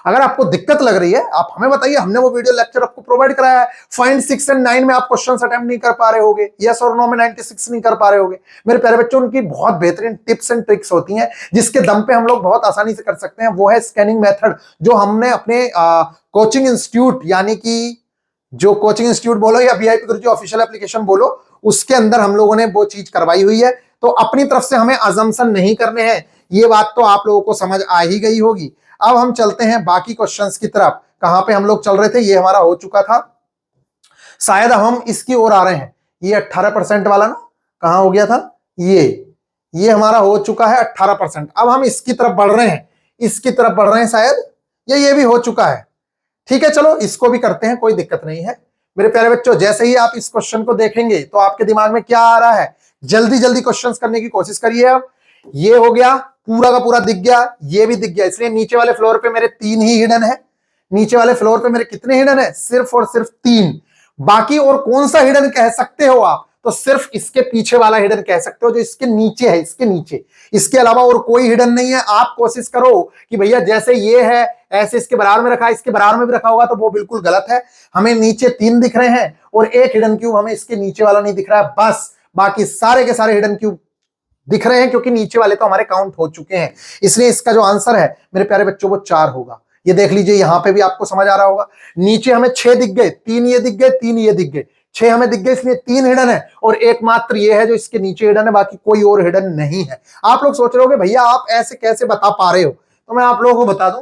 अगर आपको दिक्कत लग रही है आप हमें बताइए, हमने वो वीडियो लेक्चर आपको प्रोवाइड कराया है। फाइंड 6 एंड 9 में आप क्वेश्चंस अटेम्प्ट नहीं कर पा रहे होगे, यस और नो में 96 नहीं कर पा रहे होगे, मेरे प्यारे बच्चों, उनकी बहुत बेहतरीन टिप्स एंड ट्रिक्स होती हैं, जिसके दम पे हम लोग बहुत आसानी से कर सकते हैं। वो है स्कैनिंग मेथड, जो हमने अपने कोचिंग इंस्टीट्यूट, यानी कि जो कोचिंग इंस्टीट्यूट बोलो या वीआईपी गुरुजी ऑफिशियल एप्लीकेशन बोलो, उसके अंदर हम लोगों ने वो चीज करवाई हुई है। तो अपनी तरफ से हमें अजम्पशन नहीं करने हैं, ये बात तो आप लोगों को समझ आ ही गई होगी। अब हम चलते हैं बाकी क्वेश्चंस की तरफ। कहां पे हम लोग चल रहे थे, ये हमारा हो चुका था, शायद हम इसकी ओर आ रहे हैं। ये 18% वाला ना, कहां हो गया था, ये हमारा हो चुका है 18%। अब हम इसकी तरफ बढ़ रहे हैं, इसकी तरफ बढ़ रहे हैं शायद, या ये भी हो चुका है। ठीक है, चलो इसको भी करते हैं, कोई दिक्कत नहीं है। मेरे प्यारे बच्चों, जैसे ही आप इस क्वेश्चन को देखेंगे तो आपके दिमाग में क्या आ रहा है, जल्दी जल्दी क्वेश्चंस करने की कोशिश करिए। अब ये हो गया, पूरा का पूरा दिख गया, ये भी दिख गया, इसलिए नीचे वाले फ्लोर पे मेरे 3 ही हिडन है। नीचे वाले फ्लोर पे मेरे कितने हिडन है, सिर्फ और सिर्फ 3। बाकी और कौन सा हिडन कह सकते हो आप, तो सिर्फ इसके पीछे वाला हिडन कह सकते हो, जो इसके नीचे है, इसके नीचे, इसके अलावा और कोई हिडन नहीं है। आप कोशिश करो कि भैया जैसे ये है ऐसे इसके बराबर में रखा, इसके बराबर में भी रखा होगा, तो वो बिल्कुल गलत है। हमें नीचे 3 दिख रहे हैं और एक हिडन क्यूब हमें इसके नीचे वाला नहीं दिख रहा है, बस बाकी सारे के सारे हिडन क्यूब दिख रहे हैं, क्योंकि नीचे वाले तो हमारे काउंट हो चुके हैं। इसलिए इसका जो आंसर है मेरे प्यारे बच्चों वो 4 होगा। ये देख लीजिए, यहां पे भी आपको समझ आ रहा होगा। नीचे हमें 6 दिख गए, 3 ये दिख गए, 3 ये दिख गए, 6 हमें दिख गए, इसलिए 3 हिडन है और एकमात्र ये है जो इसके नीचे हिडन है, बाकी कोई और हिडन नहीं है। आप लोग सोच रहे होगे भैया आप ऐसे कैसे बता पा रहे हो, तो मैं आप लोगों को बता दूं,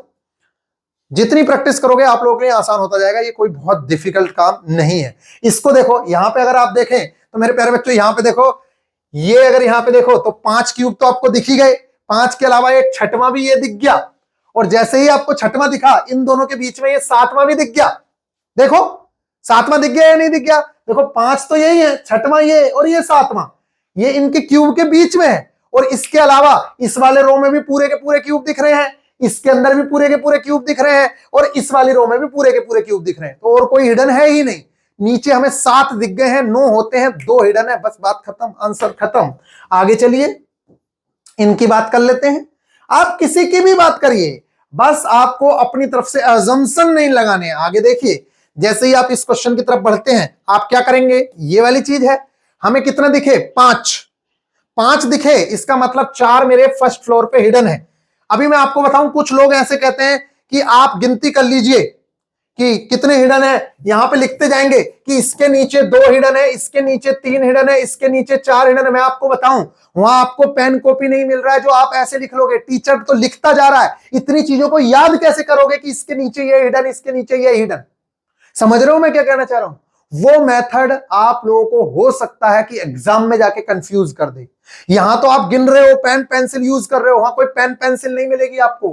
जितनी प्रैक्टिस करोगे आप लोगों के लिए आसान होता जाएगा, ये कोई बहुत डिफिकल्ट काम नहीं है। इसको देखो यहां पे अगर आप देखें तो मेरे प्यारे बच्चों यहां पे देखो, ये अगर यहां पे देखो तो 5 क्यूब तो आपको दिख ही गए, 5 के अलावा एक छठवां भी ये दिख गया, और जैसे ही आपको छठवां दिखा इन दोनों के बीच में ये सातवां भी दिख गया। देखो सातवां दिख गया या नहीं दिख गया? देखो 5 तो यही है, छठवां ये और ये सातवां, ये इनके क्यूब के बीच में है। और इसके अलावा इस वाले रो में भी पूरे के पूरे क्यूब दिख रहे हैं, इसके अंदर भी पूरे के पूरे क्यूब दिख रहे हैं, और इस वाली रो में भी पूरे के पूरे क्यूब दिख रहे हैं। तो और कोई हिडन है ही नहीं। नीचे हमें 7 दिख गए हैं, 9 होते हैं, 2 हिडन है, बस बात खत्म, आंसर खत्म। आगे चलिए इनकी बात कर लेते हैं। आप किसी की भी बात करिए, बस आपको अपनी तरफ से अजम्पशन नहीं लगाने। आगे देखिए, जैसे ही आप इस क्वेश्चन की तरफ बढ़ते हैं आप क्या करेंगे, ये वाली चीज है, हमें कितना दिखे 5 दिखे, इसका मतलब 4 मेरे फर्स्ट फ्लोर पे हिडन है। अभी मैं आपको बताऊं, कुछ लोग ऐसे कहते हैं कि आप गिनती कर लीजिए कि कितने हिडन है, यहां पे लिखते जाएंगे कि इसके नीचे 2 हिडन है, इसके नीचे 3 हिडन है, इसके नीचे 4 हिडन है। मैं आपको बताऊं, वहां आपको पेन कॉपी नहीं मिल रहा है जो आप ऐसे लिख लोगे, टीचर तो लिखता जा रहा है। इतनी चीजों को याद कैसे करोगे कि इसके नीचे ये हिडन, इसके नीचे ये हिडन? समझ रहे हो मैं क्या कहना चाह रहा हूं? वो मेथड आप लोगों को हो सकता है कि एग्जाम में जाके कंफ्यूज कर दे। यहां तो आप गिन रहे हो, पेन पेंसिल यूज कर रहे हो, वहां कोई पेन पेंसिल नहीं मिलेगी आपको,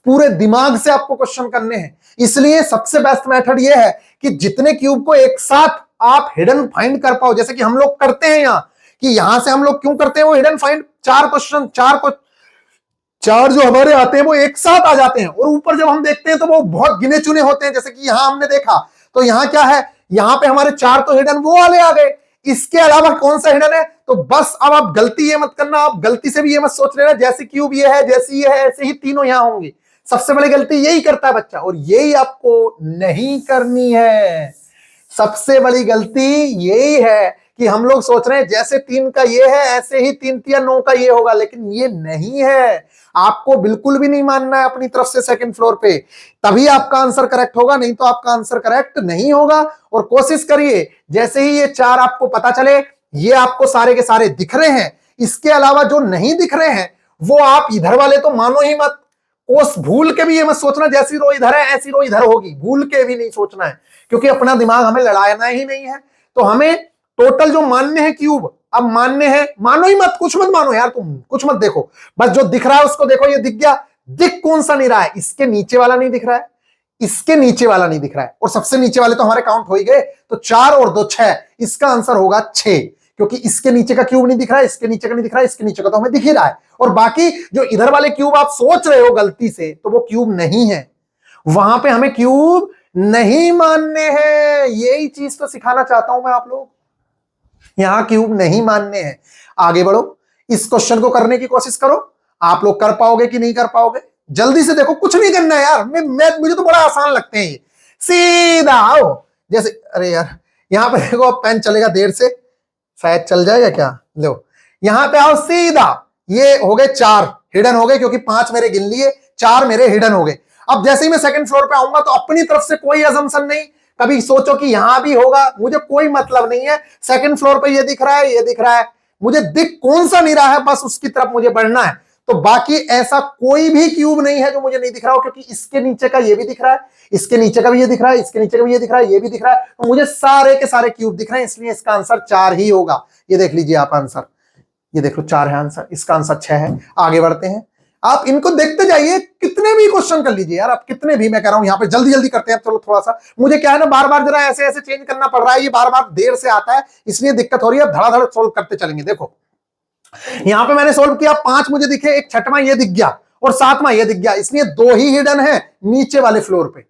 पूरे दिमाग से आपको क्वेश्चन करने हैं। इसलिए सबसे बेस्ट मेथड यह है कि जितने क्यूब को एक साथ आप हिडन फाइंड कर पाओ, जैसे कि हम लोग करते हैं यहां, कि यहां से हम लोग क्यों करते हैं वो हिडन फाइंड, 4 क्वेश्चन, 4 जो हमारे आते हैं वो एक साथ आ जाते हैं, और ऊपर जब हम देखते हैं तो वो बहुत गिने चुने होते हैं। जैसे कि यहां हमने देखा तो यहां क्या है, यहां पे हमारे 4 तो हिडन वो वाले आ गए, इसके अलावा कौन सा हिडन है? तो बस अब आप गलती ये मत करना, आप गलती से भी ये मत सोच लेना जैसे क्यूब ये है, जैसी ये है ऐसे ही तीनों यहां होंगे। सबसे बड़ी गलती यही करता है बच्चा, और यही आपको नहीं करनी है। सबसे बड़ी गलती यही है कि हम लोग सोच रहे हैं जैसे 3 का ये है ऐसे ही 3 या 9 का ये होगा, लेकिन ये नहीं है। आपको बिल्कुल भी नहीं मानना है अपनी तरफ से सेकंड फ्लोर पे, तभी आपका आंसर करेक्ट होगा, नहीं तो आपका आंसर करेक्ट नहीं होगा। और कोशिश करिए जैसे ही ये 4 आपको पता चले, ये आपको सारे के सारे दिख रहे हैं, इसके अलावा जो नहीं दिख रहे हैं वो आप इधर वाले तो मानो ही मत। कोस भूल के भी ये मत सोचना जैसी रो इधर है ऐसी रो इधर होगी, भूल के भी नहीं सोचना है, क्योंकि अपना दिमाग हमें लड़ाना ही नहीं है। तो हमें टोटल जो मानने हैं क्यूब, अब मानने हैं, मानो ही मत, कुछ मत मानो यार, तुम कुछ मत देखो, बस जो दिख रहा है उसको देखो। ये दिख गया, दिख कौन सा नहीं रहा है, इसके नीचे वाला नहीं दिख रहा है, इसके नीचे वाला नहीं दिख रहा है, और सबसे नीचे वाले तो हमारे काउंट हो ही गए, तो 4 और 2 6, इसका आंसर होगा 6, क्योंकि इसके नीचे का क्यूब नहीं दिख रहा है, इसके नीचे का नहीं दिख रहा है, इसके नीचे का तो हमें दिख ही रहा है। और बाकी जो इधर वाले क्यूब आप सोच रहे हो गलती से, तो वो क्यूब नहीं है, वहां पे हमें क्यूब नहीं मानने हैं। यही चीज तो सिखाना चाहता हूं मैं आप लोग, यहां क्यूब नहीं मानने हैं। आगे बढ़ो, इस क्वेश्चन को करने की कोशिश करो, आप लोग कर पाओगे कि नहीं कर पाओगे? जल्दी से देखो, कुछ नहीं करना है यार, मुझे तो बड़ा आसान लगते हैं ये, सीधा आओ। जैसे अरे यार यहां पे देखो, अब पेन चलेगा देर से, शायद चल जाएगा क्या, लो यहां पे आओ सीधा। ये हो गए 4 हिडन हो गए, क्योंकि 5 मेरे गिन लिए, 4 मेरे हिडन हो गए। अब जैसे ही मैं सेकंड फ्लोर पे आऊंगा तो अपनी तरफ से कोई असम्पशन नहीं, कभी सोचो कि यहां भी होगा, मुझे कोई मतलब नहीं है। सेकंड फ्लोर पे ये दिख रहा है, ये दिख रहा है, मुझे दिख कौन सा नहीं रहा है, बस उसकी तरफ मुझे बढ़ना है। तो बाकी ऐसा कोई भी क्यूब नहीं है जो मुझे नहीं दिख रहा हो, क्योंकि इसके नीचे का ये भी दिख रहा है, इसके नीचे का भी ये दिख रहा है, इसके नीचे का भी ये दिख रहा है, ये भी दिख रहा है, तो मुझे सारे के सारे क्यूब दिख रहे हैं, इसलिए इसका आंसर 4 ही होगा। ये देख लीजिए आप आंसर, ये देख लो 4 है आंसर, इसका आंसर 6 है। आगे बढ़ते हैं, आप इनको देखते जाइए, कितने भी क्वेश्चन कर लीजिए यार, आप कितने भी, मैं कह रहा हूं यहां पे जल्दी जल्दी करते हैं। चलो थोड़ा सा, मुझे क्या है ना, बार बार जरा ऐसे ऐसे चेंज करना पड़ रहा है, ये बार बार देर से आता है इसलिए दिक्कत हो रही है। धड़ाधड़ सोल्व करते चलेंगे। देखो यहां पे मैंने सोल्व किया, 5 मुझे दिखे, एक छठवां ये दिख गया और 7वां ये दिख गया, इसलिए 2 ही हिडन है नीचे वाले फ्लोर पे।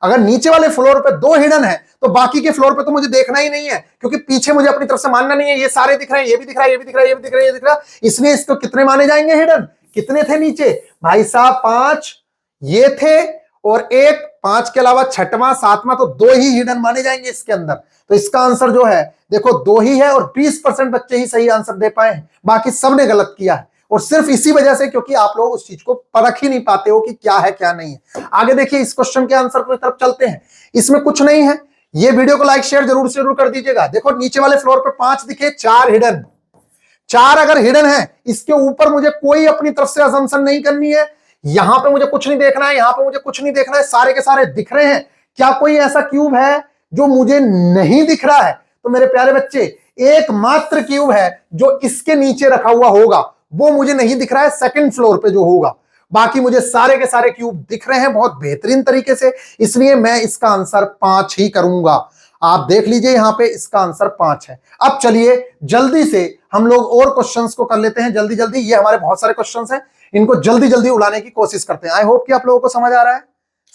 अगर नीचे वाले फ्लोर पे 2 हिडन है तो बाकी के फ्लोर पे तो मुझे देखना ही नहीं है, क्योंकि पीछे मुझे अपनी तरफ से मानना नहीं है। ये सारे दिख रहे हैं, ये भी दिख रहा है, ये भी दिख रहा है, ये भी दिख रहा है, ये दिख रहा है, इसलिए इसको कितने माने जाएंगे हिडन? कितने थे नीचे भाई साहब? 5 ये थे, और एक 5 के अलावा छठवां 7वां, तो 2 ही हिडन माने जाएंगे इसके अंदर। तो इसका आंसर जो है देखो 2 ही है, और 20% बच्चे ही सही आंसर दे पाए हैं, बाकी सबने गलत किया है। और सिर्फ इसी वजह से, क्योंकि आप लोग उस चीज को परख ही नहीं पाते हो कि क्या है क्या नहीं है। आगे देखिए, इस क्वेश्चन के आंसर की तरफ चलते हैं। इसमें कुछ नहीं है, ये वीडियो को लाइक शेयर जरूर से जरूर कर दीजिएगा। देखो नीचे वाले फ्लोर पे 5 दिखे, 4 हिडन, 4 अगर हिडन है, इसके ऊपर मुझे कोई अपनी तरफ से असम्पशन नहीं करनी है। यहां पे मुझे कुछ नहीं देखना है, यहां पे मुझे कुछ नहीं देखना है, सारे के सारे दिख रहे हैं। क्या कोई ऐसा क्यूब है जो मुझे नहीं दिख रहा है? तो मेरे प्यारे बच्चे, एकमात्र क्यूब है जो इसके नीचे रखा हुआ होगा, वो मुझे नहीं दिख रहा है, सेकंड फ्लोर पे जो होगा। बाकी मुझे सारे के सारे क्यूब दिख रहे हैं बहुत बेहतरीन तरीके से, इसलिए मैं इसका आंसर 5 ही करूंगा। आप देख लीजिए यहां पे इसका आंसर 5 है। अब चलिए जल्दी से हम लोग और क्वेश्चंस को कर लेते हैं, जल्दी जल्दी। ये हमारे बहुत सारे क्वेश्चंस हैं, इनको जल्दी जल्दी उड़ाने की कोशिश करते हैं। आई होप कि आप लोगों को समझ आ रहा है,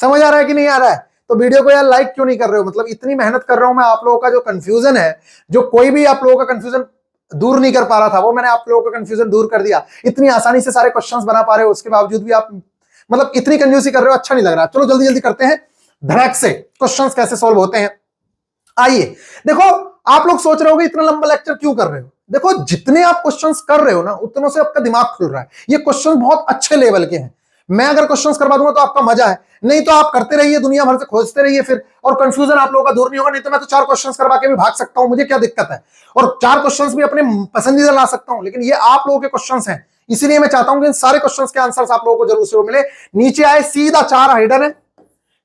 समझ आ रहा है कि नहीं आ रहा है? तो वीडियो को यार लाइक क्यों नहीं कर रहे हो? मतलब इतनी मेहनत कर रहा हूं मैं, आप लोगों का जो कंफ्यूजन है, जो कोई भी आप लोगों का कंफ्यूजन दूर नहीं कर पा रहा था, वो मैंने आप लोगों का कंफ्यूजन दूर कर दिया। इतनी आसानी से सारे क्वेश्चंस बना पा रहे हो, उसके बावजूद भी आप मतलब इतनी कंजूसी कर रहे हो, अच्छा नहीं लग रहा। चलो जल्दी जल्दी करते हैं, धड़क से क्वेश्चंस कैसे सॉल्व होते हैं। आइए देखो, आप लोग सोच रहे होगे इतना लंबा लेक्चर क्यों कर रहे हो? देखो, जितने आप क्वेश्चंस कर रहे हो ना, उतनों से आपका दिमाग खुल रहा है। ये क्वेश्चन बहुत अच्छे लेवल के हैं। मैं अगर क्वेश्चंस करवा दूंगा तो आपका मजा है, नहीं तो आप करते रहिए, दुनिया भर से खोजते रहिए फिर, और कंफ्यूजन आप लोगों का दूर नहीं होगा। नहीं तो मैं तो 4 क्वेश्चंस करवा के भी भाग सकता हूं, मुझे क्या दिक्कत है, और 4 क्वेश्चंस भी अपने पसंदीदा ला सकता हूं। लेकिन ये आप लोगों के क्वेश्चंस हैं, इसीलिए मैं चाहता हूं कि इन सारे क्वेश्चंस के आंसर्स आप लोगों को जरूर से मिले। नीचे आए सीधा 4 हिडन है,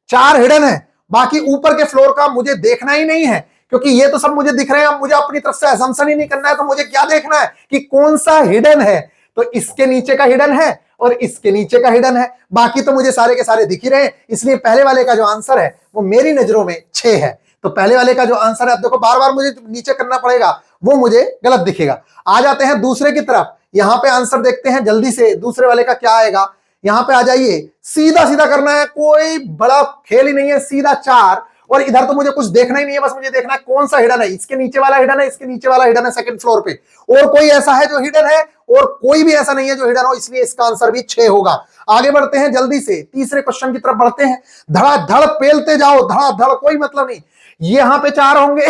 4 हिडन है, बाकी ऊपर के फ्लोर का मुझे देखना ही नहीं है, क्योंकि ये तो सब मुझे दिख रहे हैं। अब मुझे अपनी तरफ से असम्पशन ही नहीं करना है, तो मुझे क्या देखना है कि कौन सा हिडन है। तो इसके नीचे का हिडन है और इसके नीचे का हिडन है, बाकी तो मुझे सारे के सारे दिख ही रहे हैं। इसलिए पहले वाले का जो आंसर है वो मेरी नजरों में 6 है। तो पहले वाले का जो आंसर है, अब देखो बार बार मुझे नीचे करना पड़ेगा, वो मुझे गलत दिखेगा। आ जाते हैं दूसरे की तरफ, यहां पे आंसर देखते हैं जल्दी से, दूसरे वाले का क्या आएगा। यहां पे आ जाइए, सीधा सीधा करना है, कोई बड़ा खेल ही नहीं है, सीधा 4। और इधर तो मुझे कुछ देखना ही नहीं है, बस मुझे देखना है कौन सा हिडन है। इसके नीचे वाला हिडन है, इसके नीचे वाला हिडन है सेकंड फ्लोर पे, और कोई ऐसा है जो हिडन है, और कोई भी ऐसा नहीं है जो हिडन हो, इसलिए इसका आंसर भी 6 होगा। आगे बढ़ते हैं जल्दी से, तीसरे क्वेश्चन की तरफ बढ़ते हैं। धड़ाधड़ पेलते जाओ, धड़ाधड़, कोई मतलब नहीं। यहां पे 4 होंगे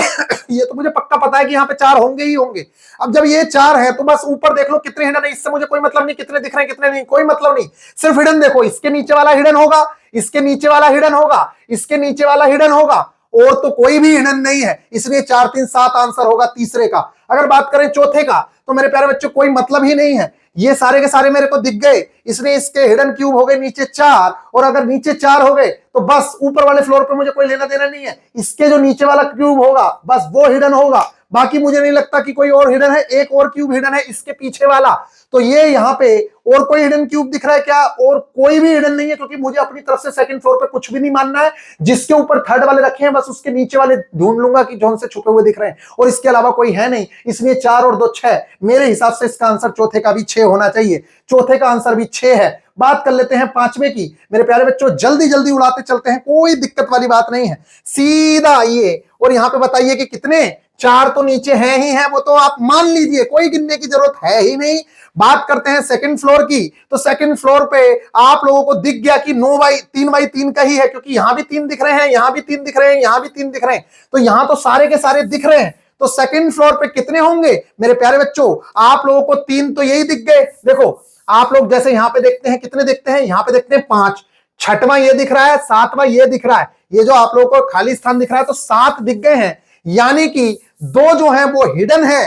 ये तो मुझे पक्का पता है कि यहां पे 4 होंगे ही होंगे। अब जब ये 4 है तो बस ऊपर देख लो कितने हिडन है, इससे मुझे कोई मतलब नहीं, कितने दिख रहे हैं कितने नहीं, कोई मतलब नहीं। सिर्फ हिडन देखो, इसके नीचे वाला हिडन होगा, इसके नीचे वाला हिडन होगा, इसके नीचे वाला हिडन होगा, और तो कोई भी हिडन नहीं है, इसलिए 4 3 7 आंसर होगा तीसरे का। अगर बात करें चौथे का, तो मेरे प्यारे बच्चों कोई मतलब ही नहीं है, ये सारे के सारे मेरे को दिख गए, इसलिए इसके हिडन क्यूब हो गए नीचे 4। और अगर नीचे 4 हो गए तो बस ऊपर वाले फ्लोर पे मुझे कोई लेना देना नहीं है, इसके जो नीचे वाला क्यूब होगा बस वो हिडन होगा। बाकी मुझे नहीं लगता कि कोई और हिडन है। एक और क्यूब हिडन है इसके पीछे वाला, तो ये यहां पे और कोई हिडन क्यूब दिख रहा है क्या? और कोई भी हिडन नहीं है, क्योंकि मुझे अपनी तरफ से सेकंड फ्लोर पे कुछ भी नहीं मानना है। जिसके ऊपर थर्ड वाले रखे हैं बस उसके नीचे वाले ढूंढ लूंगा कि जोन से छुपे हुए दिख रहे हैं, और इसके अलावा कोई है नहीं, इसलिए 4 और 2 6। मेरे हिसाब से इसका आंसर चौथे का भी 6 होना चाहिए, चौथे का आंसर भी 6 है। बात कर लेते हैं पांचवे की। मेरे प्यारे बच्चों जल्दी जल्दी उड़ाते चलते हैं, कोई दिक्कत वाली बात नहीं है। सीधा आइए और यहां पे बताइए कि कितने 4 तो नीचे हैं ही हैं, वो तो आप मान लीजिए, कोई गिनने की जरूरत है ही नहीं। बात करते हैं सेकंड फ्लोर की, तो सेकंड फ्लोर पे आप लोगों को दिख गया कि 3x3 का ही है, क्योंकि यहां भी 3 दिख रहे हैं, यहां भी 3 दिख रहे हैं, यहां भी 3 दिख रहे हैं, तो यहां तो सारे के सारे दिख रहे हैं। तो सेकंड फ्लोर पे कितने होंगे मेरे प्यारे बच्चों? आप लोगों को 3 तो यही दिख गए। देखो आप लोग जैसे यहां पे देखते हैं, कितने देखते हैं, यहां पे देखते हैं 5, छठवां ये दिख रहा है, सातवां ये दिख रहा है, ये जो आप लोगों को खाली स्थान दिख रहा है, तो 7 दिख गए हैं। यानी कि 2 जो है वो हिडन है।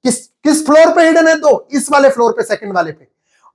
किस फ्लोर पे हिडन है? 2 इस वाले फ्लोर पे, सेकंड वाले पे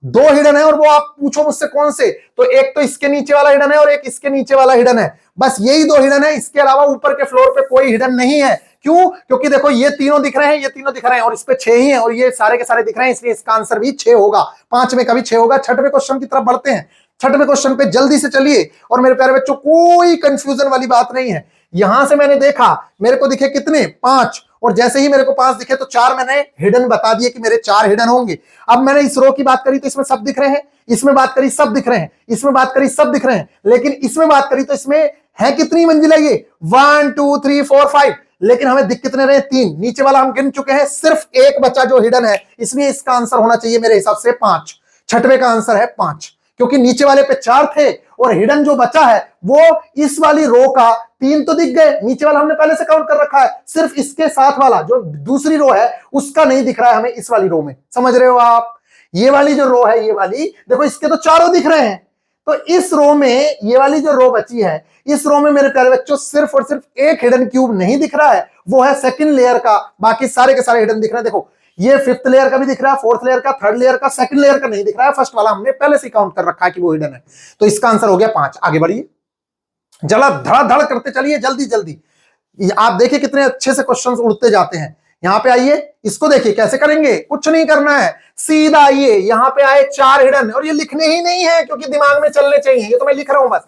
2 हिडन है। और वो आप पूछो मुझसे कौन से, तो एक तो इसके नीचे वाला हिडन है और एक इसके नीचे वाला हिडन है, बस यही 2 हिडन है। इसके अलावा ऊपर के फ्लोर पे कोई हिडन नहीं है। क्यों? क्योंकि देखो ये तीनों दिख रहे हैं, ये तीनों दिख रहे हैं, और इस पे 6 ही हैं, और ये सारे के सारे दिख रहे हैं, इसलिए इसका आंसर भी 6 होगा। पांचवें का भी 6 होगा। छठवें क्वेश्चन की तरफ बढ़ते हैं। छठवें क्वेश्चन पे जल्दी से चलिए, और मेरे प्यारे बच्चों कोई कंफ्यूजन वाली बात नहीं है। यहां से मैंने देखा, मेरे को दिखे कितने 5, और जैसे ही मेरे को 5 दिखे तो 4 मैंने हिडन बता दिए कि मेरे 4 हिडन होंगे। अब मैंने इस रो की बात करी तो इसमें सब दिख रहे हैं, इसमें बात करी सब दिख रहे हैं, इसमें बात करी सब दिख रहे हैं, लेकिन इसमें बात करी तो इसमें है कितनी मंजिला? ये 1 2 3 4 5, लेकिन हमें दिख कितने रहे? 3। नीचे वाला हम गिन चुके हैं, सिर्फ एक बचा जो हिडन है, इसलिए इसका आंसर होना चाहिए मेरे हिसाब से 5। छठवें का आंसर है 5, क्योंकि नीचे वाले पे 4 थे और हिडन जो बचा है वो इस वाली रो का 3 तो दिख गए, नीचे वाला हमने पहले से काउंट कर रखा है, सिर्फ इसके साथ वाला जो दूसरी रो है उसका नहीं दिख रहा है हमें इस वाली रो में। समझ रहे हो आप? ये वाली जो रो है, ये वाली देखो, इसके तो चारों दिख रहे हैं, तो इस रो में ये वाली जो रो बची है, इस रो में मेरे प्यारे बच्चों सिर्फ और सिर्फ एक हिडन क्यूब नहीं दिख रहा है, वो है सेकंड लेयर का। बाकी सारे के सारे हिडन दिख रहे हैं। देखो ये फिफ्थ लेयर का भी दिख रहा है, फोर्थ लेयर का, थर्ड लेयर का, सेकंड लेयर का नहीं दिख रहा है, फर्स्ट वाला हमने पहले से काउंट कर रखा है कि वो हिडन है। तो इसका आंसर हो गया 5। आगे बढ़िए, जरा धड़ाधड़ करते चलिए, जल्दी जल्दी। आप देखिए कितने अच्छे से क्वेश्चंस उड़ते जाते हैं। यहां पे आइए, इसको देखिए कैसे करेंगे, कुछ नहीं करना है, सीधा आइए, यहां पे आए 4 हिडन, और ये लिखने ही नहीं है क्योंकि दिमाग में चलने चाहिए, ये तो मैं लिख रहा हूं बस।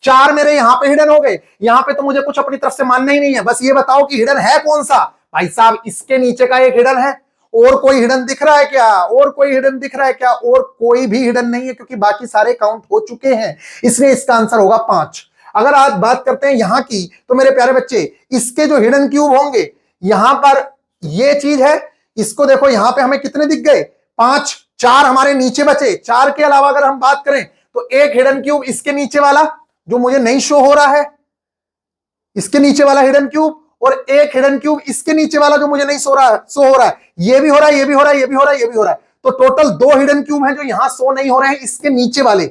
4 मेरे यहां पे हिडन हो गए, यहां पे तो मुझे कुछ अपनी तरफ से मानना ही नहीं है, बस ये बताओ कि हिडन है कौन सा। भाई साहब इसके नीचे का एक हिडन है, और कोई हिडन दिख रहा है क्या, और कोई हिडन दिख रहा है क्या, और कोई भी हिडन नहीं है क्योंकि बाकी सारे काउंट हो चुके हैं, इसलिए इसका आंसर होगा 5। अगर आज बात करते हैं यहां की, तो मेरे प्यारे बच्चे इसके जो हिडन क्यूब होंगे, यहां पर ये चीज है, इसको देखो यहां पे हमें कितने दिख गए, 5, 4 हमारे नीचे बचे। 4 के अलावा अगर हम बात करें तो एक हिडन क्यूब इसके नीचे वाला जो मुझे नहीं शो हो रहा है, इसके नीचे वाला हिडन क्यूब, और एक हिडन क्यूब इसके नीचे वाला जो मुझे नहीं शो हो रहा है, ये भी हो रहा है, ये भी हो रहा है, ये भी हो रहा है, ये भी हो रहा है। तो टोटल 2 हिडन क्यूब हैं जो यहां शो नहीं हो रहे हैं, इसके नीचे वाले,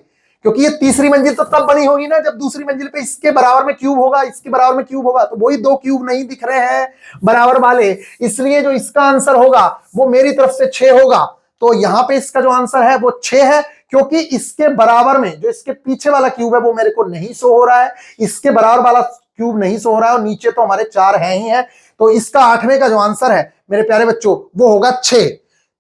क्योंकि ये तीसरी मंजिल तो तब बनी होगी ना जब दूसरी मंजिल पे इसके बराबर में क्यूब होगा, इसके बराबर में क्यूब होगा, तो वही 2 क्यूब नहीं दिख रहे हैं बराबर वाले, इसलिए जो इसका आंसर होगा वो मेरी तरफ से 6 होगा। तो यहां पे इसका जो आंसर है वो 6 है, क्योंकि इसके बराबर में जो इसके पीछे वाला क्यूब है वो मेरे को नहीं शो हो रहा है, इसके बराबर वाला क्यूब नहीं शो हो रहा है, और नीचे तो हमारे 4 हैं ही है। तो इसका 8वें का जो आंसर है मेरे प्यारे बच्चों वो होगा 6।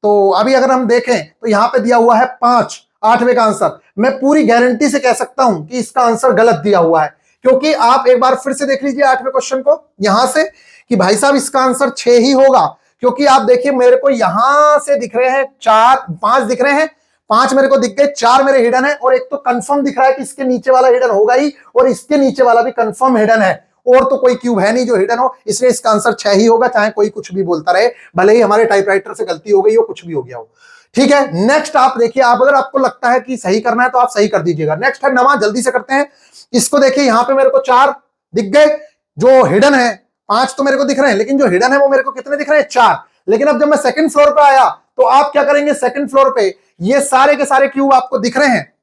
तो अभी अगर हम देखें तो यहां पे दिया हुआ है 5, 8वें का आंसर। मैं पूरी गारंटी से कह सकता हूं कि इसका आंसर गलत दिया हुआ है, क्योंकि आप एक बार फिर से देख लीजिए 8वें क्वेश्चन को यहां से, कि भाई साहब इसका आंसर 6 ही होगा, क्योंकि आप देखिए मेरे को यहां से दिख रहे हैं 4, 5 दिख रहे हैं, 5 मेरे को दिख गए, 4 मेरे हिडन है, और एक तो कंफर्म दिख रहा है कि इसके नीचे वाला हिडन होगा ही, और इसके नीचे वाला भी कंफर्म हिडन है, और तो कोई क्यूब है नहीं जो हिडन हो, इसलिए इसका आंसर 6 ही होगा, चाहे कोई कुछ भी बोलता रहे, भले ही हमारे टाइपराइटर से गलती हो गई हो, कुछ भी हो गया हो। ठीक है, नेक्स्ट आप देखिए, आप अगर आपको लगता है कि सही करना है तो आप सही कर दीजिएगा। नेक्स्ट है 9वां, जल्दी से करते हैं। इसको देखिए यहां पे मेरे को 4 दिख गए जो हिडन है, 5 तो मेरे को दिख रहे हैं, लेकिन जो हिडन है वो मेरे को कितने दिख रहे हैं, 4। लेकिन अब जब मैं सेकंड फ्लोर पे आया तो आप क्या करेंगे, सेकंड फ्लोर पे ये सारे के सारे क्यूब आपको दिख रहे हैं,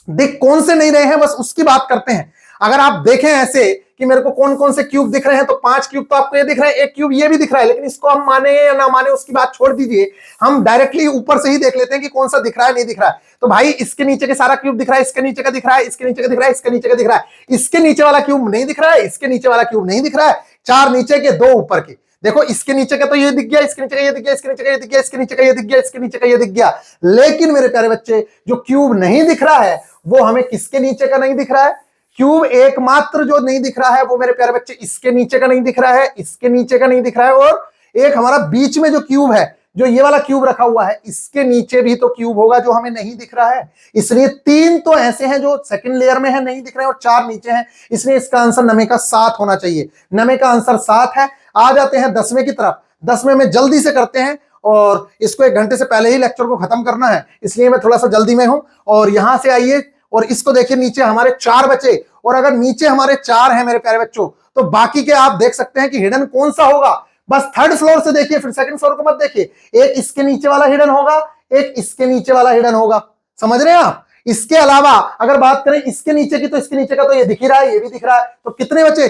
दिख कौन से नहीं रहे हैं बस उसकी बात करते हैं। अगर आप देखें ऐसे कि मेरे को कौन कौन से क्यूब दिख रहे हैं, तो 5 क्यूब तो आपको ये दिख रहा है, एक क्यूब ये भी दिख रहा है, लेकिन इसको हम माने या ना माने उसकी बात छोड़ दीजिए, हम डायरेक्टली ऊपर से ही देख लेते हैं कि कौन सा दिख रहा है नहीं दिख रहा है। तो भाई इसके नीचे के सारा क्यूब दिख रहा है, इसके नीचे का दिख रहा है, इसके नीचे का दिख रहा है, इसके नीचे का दिख रहा है, इसके नीचे वाला क्यूब नहीं दिख रहा है, इसके नीचे वाला क्यूब नहीं दिख रहा है, 4 नीचे के 2 ऊपर के। देखो इसके नीचे का तो ये दिख गया, इसके नीचे का ये दिख गया, इसके नीचे का ये दिख गया, इसके नीचे का ये दिख गया, इसके नीचे का ये दिख गया, लेकिन मेरे प्यारे बच्चे जो क्यूब नहीं दिख रहा है वो हमें किसके नीचे का नहीं दिख रहा है, क्यूब एकमात्र जो नहीं दिख रहा है वो मेरे प्यारे बच्चे इसके नीचे का नहीं दिख रहा है, इसके नीचे का नहीं दिख रहा है, और एक हमारा बीच में जो क्यूब है, जो ये वाला क्यूब रखा हुआ है, इसके नीचे भी तो क्यूब होगा जो हमें नहीं दिख रहा है। इसलिए 3 तो ऐसे हैं जो सेकंड लेयर में है नहीं दिख रहे हैं, और 4 नीचे हैं, इसलिए इसका आंसर 9वें का 7 होना चाहिए। 9वें का आंसर 7 है। आ जाते हैं 10वें की तरफ। 10वें में जल्दी से करते हैं, और इसको 1 घंटे से पहले ही लेक्चर को खत्म करना है, इसलिए मैं थोड़ा सा जल्दी में हूं। और यहां से आइए, और इसको देखिए नीचे हमारे 4 बचे, और अगर नीचे हमारे 4 हैं मेरे प्यारे बच्चों, तो बाकी के आप देख सकते हैं कि हिडन कौन सा होगा। बस थर्ड फ्लोर से देखिए, फिर सेकंड फ्लोर को मत देखिए। एक इसके नीचे वाला हिडन होगा, एक इसके नीचे वाला हिडन होगा, समझ रहे हैं आप। इसके अलावा अगर बात करें इसके नीचे की, तो इसके नीचे का तो ये दिख ही रहा है, ये भी दिख रहा है, तो कितने बचे,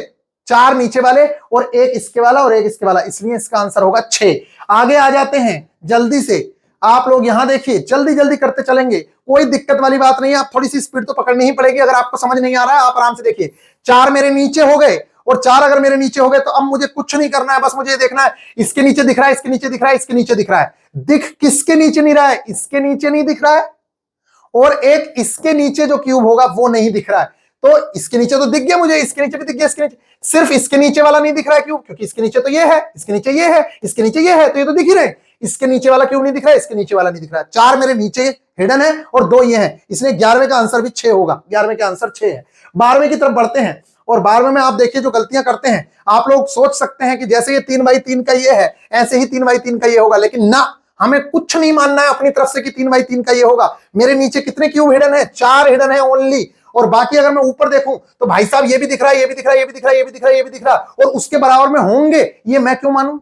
4 नीचे वाले और एक इसके वाला और एक इसके वाला, इसलिए इसका आंसर होगा 6। आगे आ जाते हैं जल्दी से, आप लोग यहां देखिए, जल्दी जल्दी करते चलेंगे, कोई दिक्कत वाली बात नहीं है। आप थोड़ी सी स्पीड तो पकड़नी ही पड़ेगी, अगर आपको समझ नहीं आ रहा है आप आराम से देखिए। 4 मेरे नीचे हो गए, और 4 अगर मेरे नीचे हो गए तो अब मुझे कुछ नहीं करना है, बस मुझे देखना है इसके नीचे दिख रहा है, इसके नीचे दिख रहा है, इसके नीचे दिख रहा है। दिख किसके नीचे नहीं रहा है, इसके नीचे नहीं दिख रहा है, और एक इसके नीचे जो क्यूब होगा वो नहीं दिख रहा है। तो इसके नीचे तो दिख गया मुझे, इसके नीचे भी दिख गया, इसके नीचे, सिर्फ इसके नीचे वाला नहीं दिख रहा है क्यूब, क्योंकि इसके नीचे तो ये है, इसके नीचे ये है, इसके नीचे ये है, तो ये तो दिख ही रहे। इसके नीचे वाला क्यूब नहीं दिख रहा है, इसके नीचे वाला नहीं दिख रहा है। 4 मेरे नीचे हिडन है और 2 ये हैं, इसलिए 11वें का आंसर भी 6 होगा। 11वें का आंसर 6 है। 12वें की तरफ बढ़ते हैं, और 12वें में आप देखिए जो गलतियां करते हैं, आप लोग सोच सकते हैं कि जैसे ये 3x3 का ये है, ऐसे ही 3x3 का ये होगा, लेकिन ना, हमें कुछ नहीं मानना है अपनी तरफ से कि 3x3 का ये होगा। मेरे नीचे कितने क्यूब हिडन है, 4 हिडन है ओनली, और बाकी अगर मैं ऊपर देखूं तो भाई साहब ये भी दिख रहा है, ये भी दिख रहा है, ये भी दिख रहा है, ये भी दिख रहा है, ये भी दिख रहा है, और उसके बराबर में होंगे, ये मैं क्यों मानूं।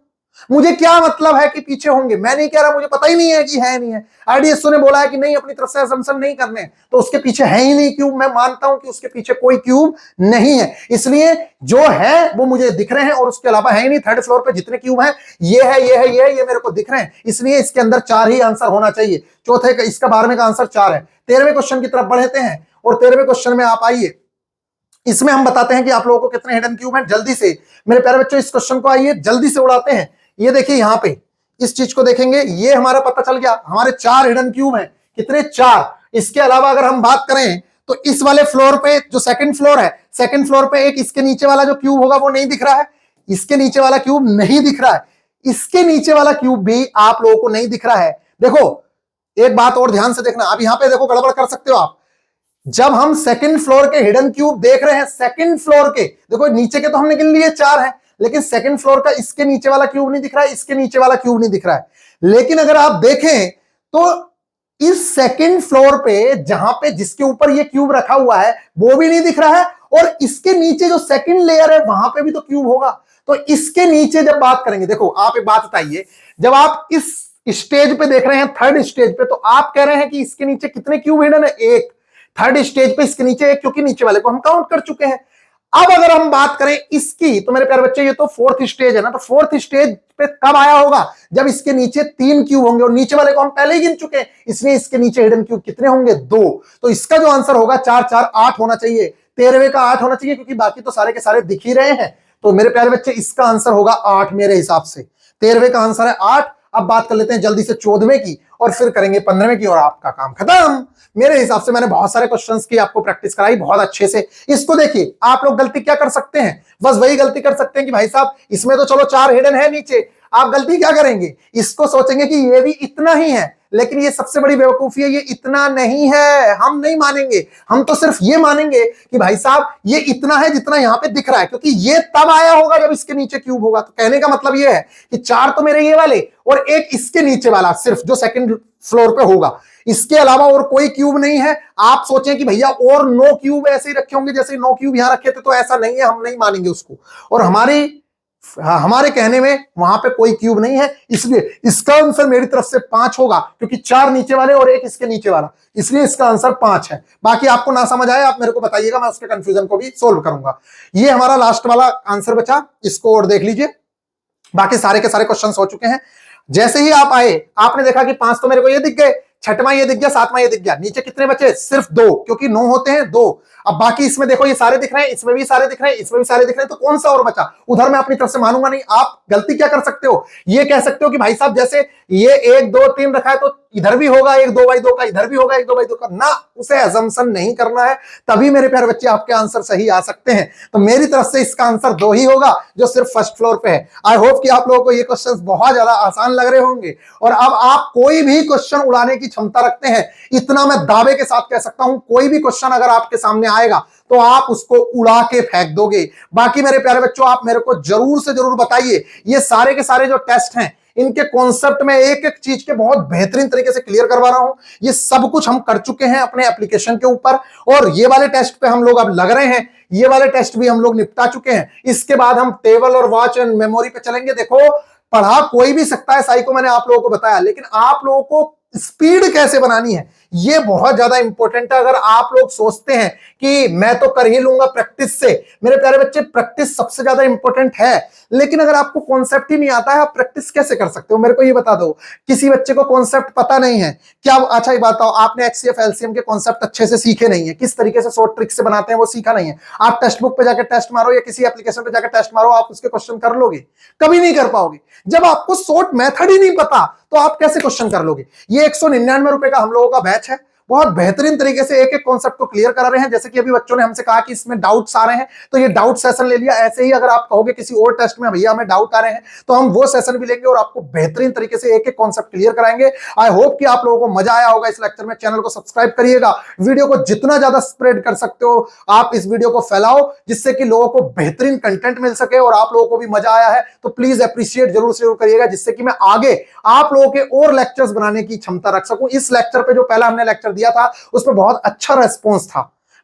मुझे क्या मतलब है कि पीछे होंगे, मैं नहीं कह रहा, मुझे पता ही नहीं है कि है नहीं है। आईडीएसओ ने बोला है कि नहीं, अपनी तरफ से असम्पशन नहीं करने, तो उसके पीछे है ही नहीं क्यूब। मैं मानता हूं कि उसके पीछे कोई क्यूब नहीं है, इसलिए जो है वो मुझे दिख रहे हैं और उसके अलावा है ही नहीं। थर्ड फ्लोर पे जितने क्यूब हैं ये है, ये है, ये है, ये मेरे को दिख रहे हैं, इसलिए इसके अंदर 4 ही आंसर होना चाहिए। चौथे का, इसका 12वें का आंसर 4 है। 13वें क्वेश्चन की तरफ बढ़ते हैं और 13वें क्वेश्चन में आप आइए, इसमें हम बताते हैं कि आप लोगों को कितने हिडन क्यूब हैं। जल्दी से मेरे प्यारे बच्चों इस क्वेश्चन को आइए जल्दी से उड़ाते हैं। ये देखिए यहां पे इस चीज को देखेंगे, ये हमारा पता चल गया, हमारे 4 हिडन क्यूब हैं। कितने? 4। इसके अलावा अगर हम बात करें तो इस वाले फ्लोर पे जो सेकंड फ्लोर है, सेकंड फ्लोर पे एक इसके नीचे वाला जो क्यूब होगा वो नहीं दिख रहा है, इसके नीचे वाला क्यूब नहीं दिख रहा है, इसके नीचे वाला क्यूब भी आप लोगों को नहीं दिख रहा है। देखो एक बात और ध्यान से देखना, अब यहां पे देखो गड़बड़ कर सकते हो आप। जब हम सेकंड फ्लोर के हिडन क्यूब देख रहे हैं, सेकंड फ्लोर के, देखो नीचे के तो हमने गिन लिए 4 हैं, लेकिन सेकंड फ्लोर का इसके नीचे वाला क्यूब नहीं दिख रहा है, इसके नीचे वाला क्यूब नहीं दिख रहा है। लेकिन अगर आप देखें तो इस सेकंड फ्लोर पे जहां पे जिसके ऊपर ये क्यूब रखा हुआ है वो भी नहीं दिख रहा है, और इसके नीचे जो सेकंड लेयर है वहां पे भी तो क्यूब होगा। तो इसके नीचे जब बात करेंगे, देखो आप एक बात बताइए, जब आप इस स्टेज पे देख रहे हैं, थर्ड स्टेज पे, तो आप कह रहे हैं कि इसके नीचे कितने क्यूब हिडन है? एक। थर्ड स्टेज पे इसके नीचे एक, क्योंकि नीचे वाले को हम काउंट कर चुके हैं। अब अगर हम बात करें इसकी, तो मेरे प्यारे बच्चे ये तो फोर्थ स्टेज है ना, तो फोर्थ स्टेज पे कब आया होगा? जब इसके नीचे 3 क्यूब होंगे, और नीचे वाले को हम पहले ही गिन चुके हैं, इसलिए इसके नीचे हिडन क्यूब कितने होंगे? 2। तो इसका जो आंसर होगा 4 4 8 होना चाहिए, 13वें का 8 होना चाहिए, क्योंकि बाकी तो सारे के सारे दिख ही रहे हैं। तो मेरे प्यारे बच्चे इसका आंसर होगा 8 मेरे हिसाब से। 13वें का आंसर है 8। अब बात कर लेते हैं जल्दी से 14वें की, और फिर करेंगे 15वें की, और आपका काम खत्म। मेरे हिसाब से मैंने बहुत सारे क्वेश्चंस की आपको प्रैक्टिस कराई बहुत अच्छे से। इसको देखिए, आप लोग गलती क्या कर सकते हैं? बस वही गलती कर सकते हैं कि भाई साहब इसमें तो चलो 4 हिडन है नीचे, आप गलती क्या करेंगे? इसको सोचेंगे कि ये भी इतना ही है, लेकिन ये सबसे बड़ी बेवकूफी है, ये इतना नहीं है, हम नहीं मानेंगे। हम तो सिर्फ ये मानेंगे कि भाई साहब ये इतना है जितना यहां पे दिख रहा है, क्योंकि ये तब आया होगा जब इसके नीचे क्यूब होगा। तो कहने का मतलब ये है कि 4 तो मेरे ये वाले और एक इसके नीचे वाला, सिर्फ जो सेकंड फ्लोर पे होगा, इसके अलावा और कोई क्यूब नहीं है। आप सोचें कि भैया और 9 क्यूब ऐसे ही रखे होंगे जैसे 9 क्यूब यहां रखे थे, तो ऐसा नहीं है, हम नहीं मानेंगे उसको। और हमारे कहने में वहां पे कोई क्यूब नहीं है, इसलिए इसका आंसर मेरी तरफ से 5 होगा, क्योंकि 4 नीचे वाले और एक इसके नीचे वाला, इसलिए इसका आंसर 5 है। बाकी आपको ना समझ आए आप मेरे को बताइएगा, मैं उसके कंफ्यूजन को भी सोल्व करूंगा। ये हमारा लास्ट वाला आंसर बचा, इसको और देख लीजिए। बाकी सारे के सारे क्वेश्चन हो चुके हैं। जैसे ही आप आए, आपने देखा कि 5 तो मेरे को ये दिख गए, 6वां ये दिख गया, 7वां ये दिख गया, नीचे कितने बचे? सिर्फ 2, क्योंकि 9 होते हैं 2। अब बाकी इसमें देखो ये सारे दिख रहे हैं, इसमें भी सारे दिख रहे हैं, इसमें भी सारे दिख रहे हैं, तो कौन सा और बचा? उधर मैं अपनी तरफ से मानूंगा नहीं। आप गलती क्या कर सकते हो? ये कह सकते हो कि भाई साहब जैसे ये 1 2 3 रखा है तो इधर भी होगा 1 2/2 का, इधर भी होगा 1 2/2 का, ना, उसे असम्पशन नहीं करना है, तभी मेरे प्यारे बच्चे आपके आंसर सही आ सकते हैं। तो मेरी तरफ से इसका आंसर 2 ही होगा, जो सिर्फ फर्स्ट फ्लोर पे है। आई होप कि आप लोगों को ये क्वेश्चंस बहुत ज्यादा आसान लग रहे होंगे, और अब आप कोई भी क्वेश्चन उड़ाने की क्षमता रखते हैं, इतना मैं दावे के साथ कह सकता हूं। कोई भी क्वेश्चन अगर आपके सामने आएगा तो आप उसको उड़ा के फेंक दोगे। बाकी मेरे प्यारे बच्चों, आप मेरे को जरूर से जरूर बताइए, ये सारे के सारे जो टेस्ट हैं, इनके कॉन्सेप्ट में एक एक चीज के बहुत बेहतरीन तरीके से क्लियर करवा रहा हूं। ये सब कुछ हम कर चुके हैं अपने एप्लीकेशन के ऊपर, और ये वाले टेस्ट पे हम लोग अब लग रहे हैं, ये वाले टेस्ट भी हम लोग निपटा चुके हैं। इसके बाद हम टेबल और वॉच एंड मेमोरी पे चलेंगे। देखो, पढ़ा कोई भी सकता है, साइको मैंने आप लोगों को बताया, लेकिन आप लोगों को स्पीड कैसे बनानी है ये बहुत ज्यादा इंपॉर्टेंट है। अगर आप लोग सोचते हैं कि मैं तो कर ही लूंगा प्रैक्टिस से, मेरे प्यारे बच्चे प्रैक्टिस सबसे ज्यादा इंपॉर्टेंट है, लेकिन अगर आपको कॉन्सेप्ट ही नहीं आता है, आप प्रैक्टिस कैसे कर सकते हो? मेरे को ये बता दो, किसी बच्चे को कॉन्सेप्ट पता नहीं है क्या? अच्छा ये बताओ, आपने एचसीएफ एलसीएम के कॉन्सेप्ट अच्छे से सीखे नहीं है, किस तरीके से शॉर्ट ट्रिक से बनाते हैं वो सीखा नहीं है। आप टेक्स्ट बुक पे जाकर टेस्ट मारो या किसी एप्लीकेशन पे जाकर टेस्ट मारो, आप उसके क्वेश्चन कर लोगे? कभी नहीं कर पाओगे। जब आपको शॉर्ट मेथड ही नहीं पता तो आप कैसे क्वेश्चन कर लोगे? ये 199 रुपए का हम लोगों का बैच है, बहुत बेहतरीन तरीके से एक एक कॉन्सेप्ट को क्लियर करा रहे हैं। जैसे कि अभी बच्चों ने हमसे कहा कि इसमें डाउट्स आ रहे हैं, तो ये डाउट सेशन ले लिया। ऐसे ही अगर आप कहोगे किसी और टेस्ट में भैया हमें डाउट आ रहे हैं, तो हम वो सेशन भी लेंगे और आपको बेहतरीन तरीके से एक एक कॉन्सेप्ट क्लियर कराएंगे। आई होप कि आप लोगों को मजा आया होगा इस लेक्चर में। चैनल को सब्सक्राइब करिएगा, वीडियो को जितना ज्यादा स्प्रेड कर सकते हो आप इस वीडियो को फैलाओ, जिससे कि लोगों को बेहतरीन कंटेंट मिल सके और आप लोगों को भी मजा आया है तो प्लीज अप्रिशिएट जरूर से जरूर करिएगा, जिससे कि मैं आगे आप लोगों के और लेक्चर्स बनाने की क्षमता रख सकूं। इस लेक्चर पे जो पहला हमने लेक्चर दिया था उस पर बहुत अच्छा रेस्पॉन्स था,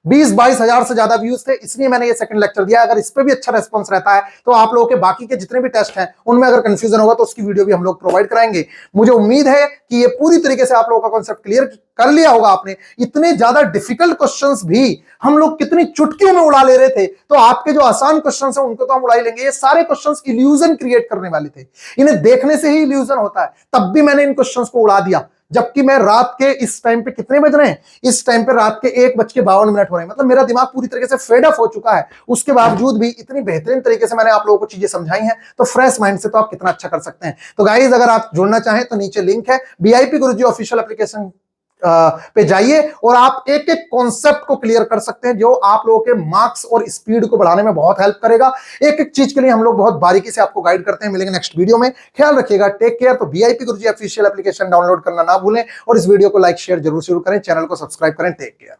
20-22 हजार से ज्यादा व्यूज थे, इसलिए मैंने ये सेकंड लेक्चर दिया। अगर इस पे भी अच्छा रेस्पॉन्स रहता है तो आप लोगों के बाकी के जितने भी टेस्ट हैं उनमें अगर कंफ्यूजन होगा तो उसकी वीडियो भी हम लोग प्रोवाइड कराएंगे। मुझे उम्मीद है कि ये पूरी तरीके से आप लोगों का कॉन्सेप्ट क्लियर कर लिया होगा आपने। इतने ज्यादा डिफिकल्ट क्वेश्चंस भी हम लोग कितनी चुटकियों में उड़ा ले रहे थे, तो आपके जो आसान क्वेश्चंस हैं उनको तो हम उड़ा ही लेंगे। ये सारे क्वेश्चंस इल्यूजन क्रिएट करने वाले थे, इन्हें देखने से ही इल्यूजन होता है, तब भी मैंने इन क्वेश्चंस को उड़ा दिया। जबकि मैं रात के इस टाइम पे कितने बज रहे हैं, इस टाइम पे रात के 1:52 हो रहे हैं, मतलब मेरा दिमाग पूरी तरीके से फेड अप हो चुका है। उसके बावजूद भी इतनी बेहतरीन तरीके से मैंने आप लोगों को चीजें समझाई हैं, तो फ्रेश माइंड से तो आप कितना अच्छा कर सकते हैं। तो गाइस, अगर आप जुड़ना चाहें तो नीचे लिंक है, VIP गुरुजी ऑफिशियल एप्लीकेशन पे जाइए और आप एक एक कॉन्सेप्ट को क्लियर कर सकते हैं, जो आप लोगों के मार्क्स और स्पीड को बढ़ाने में बहुत हेल्प करेगा। एक एक चीज के लिए हम लोग बहुत बारीकी से आपको गाइड करते हैं। मिलेंगे नेक्स्ट वीडियो में, ख्याल रखिएगा, टेक केयर। तो VIP गुरुजी ऑफिशियल एप्लीकेशन डाउनलोड करना ना भूलें और इस वीडियो को लाइक शेयर जरूर करें, चैनल को सब्सक्राइब करें। Take care.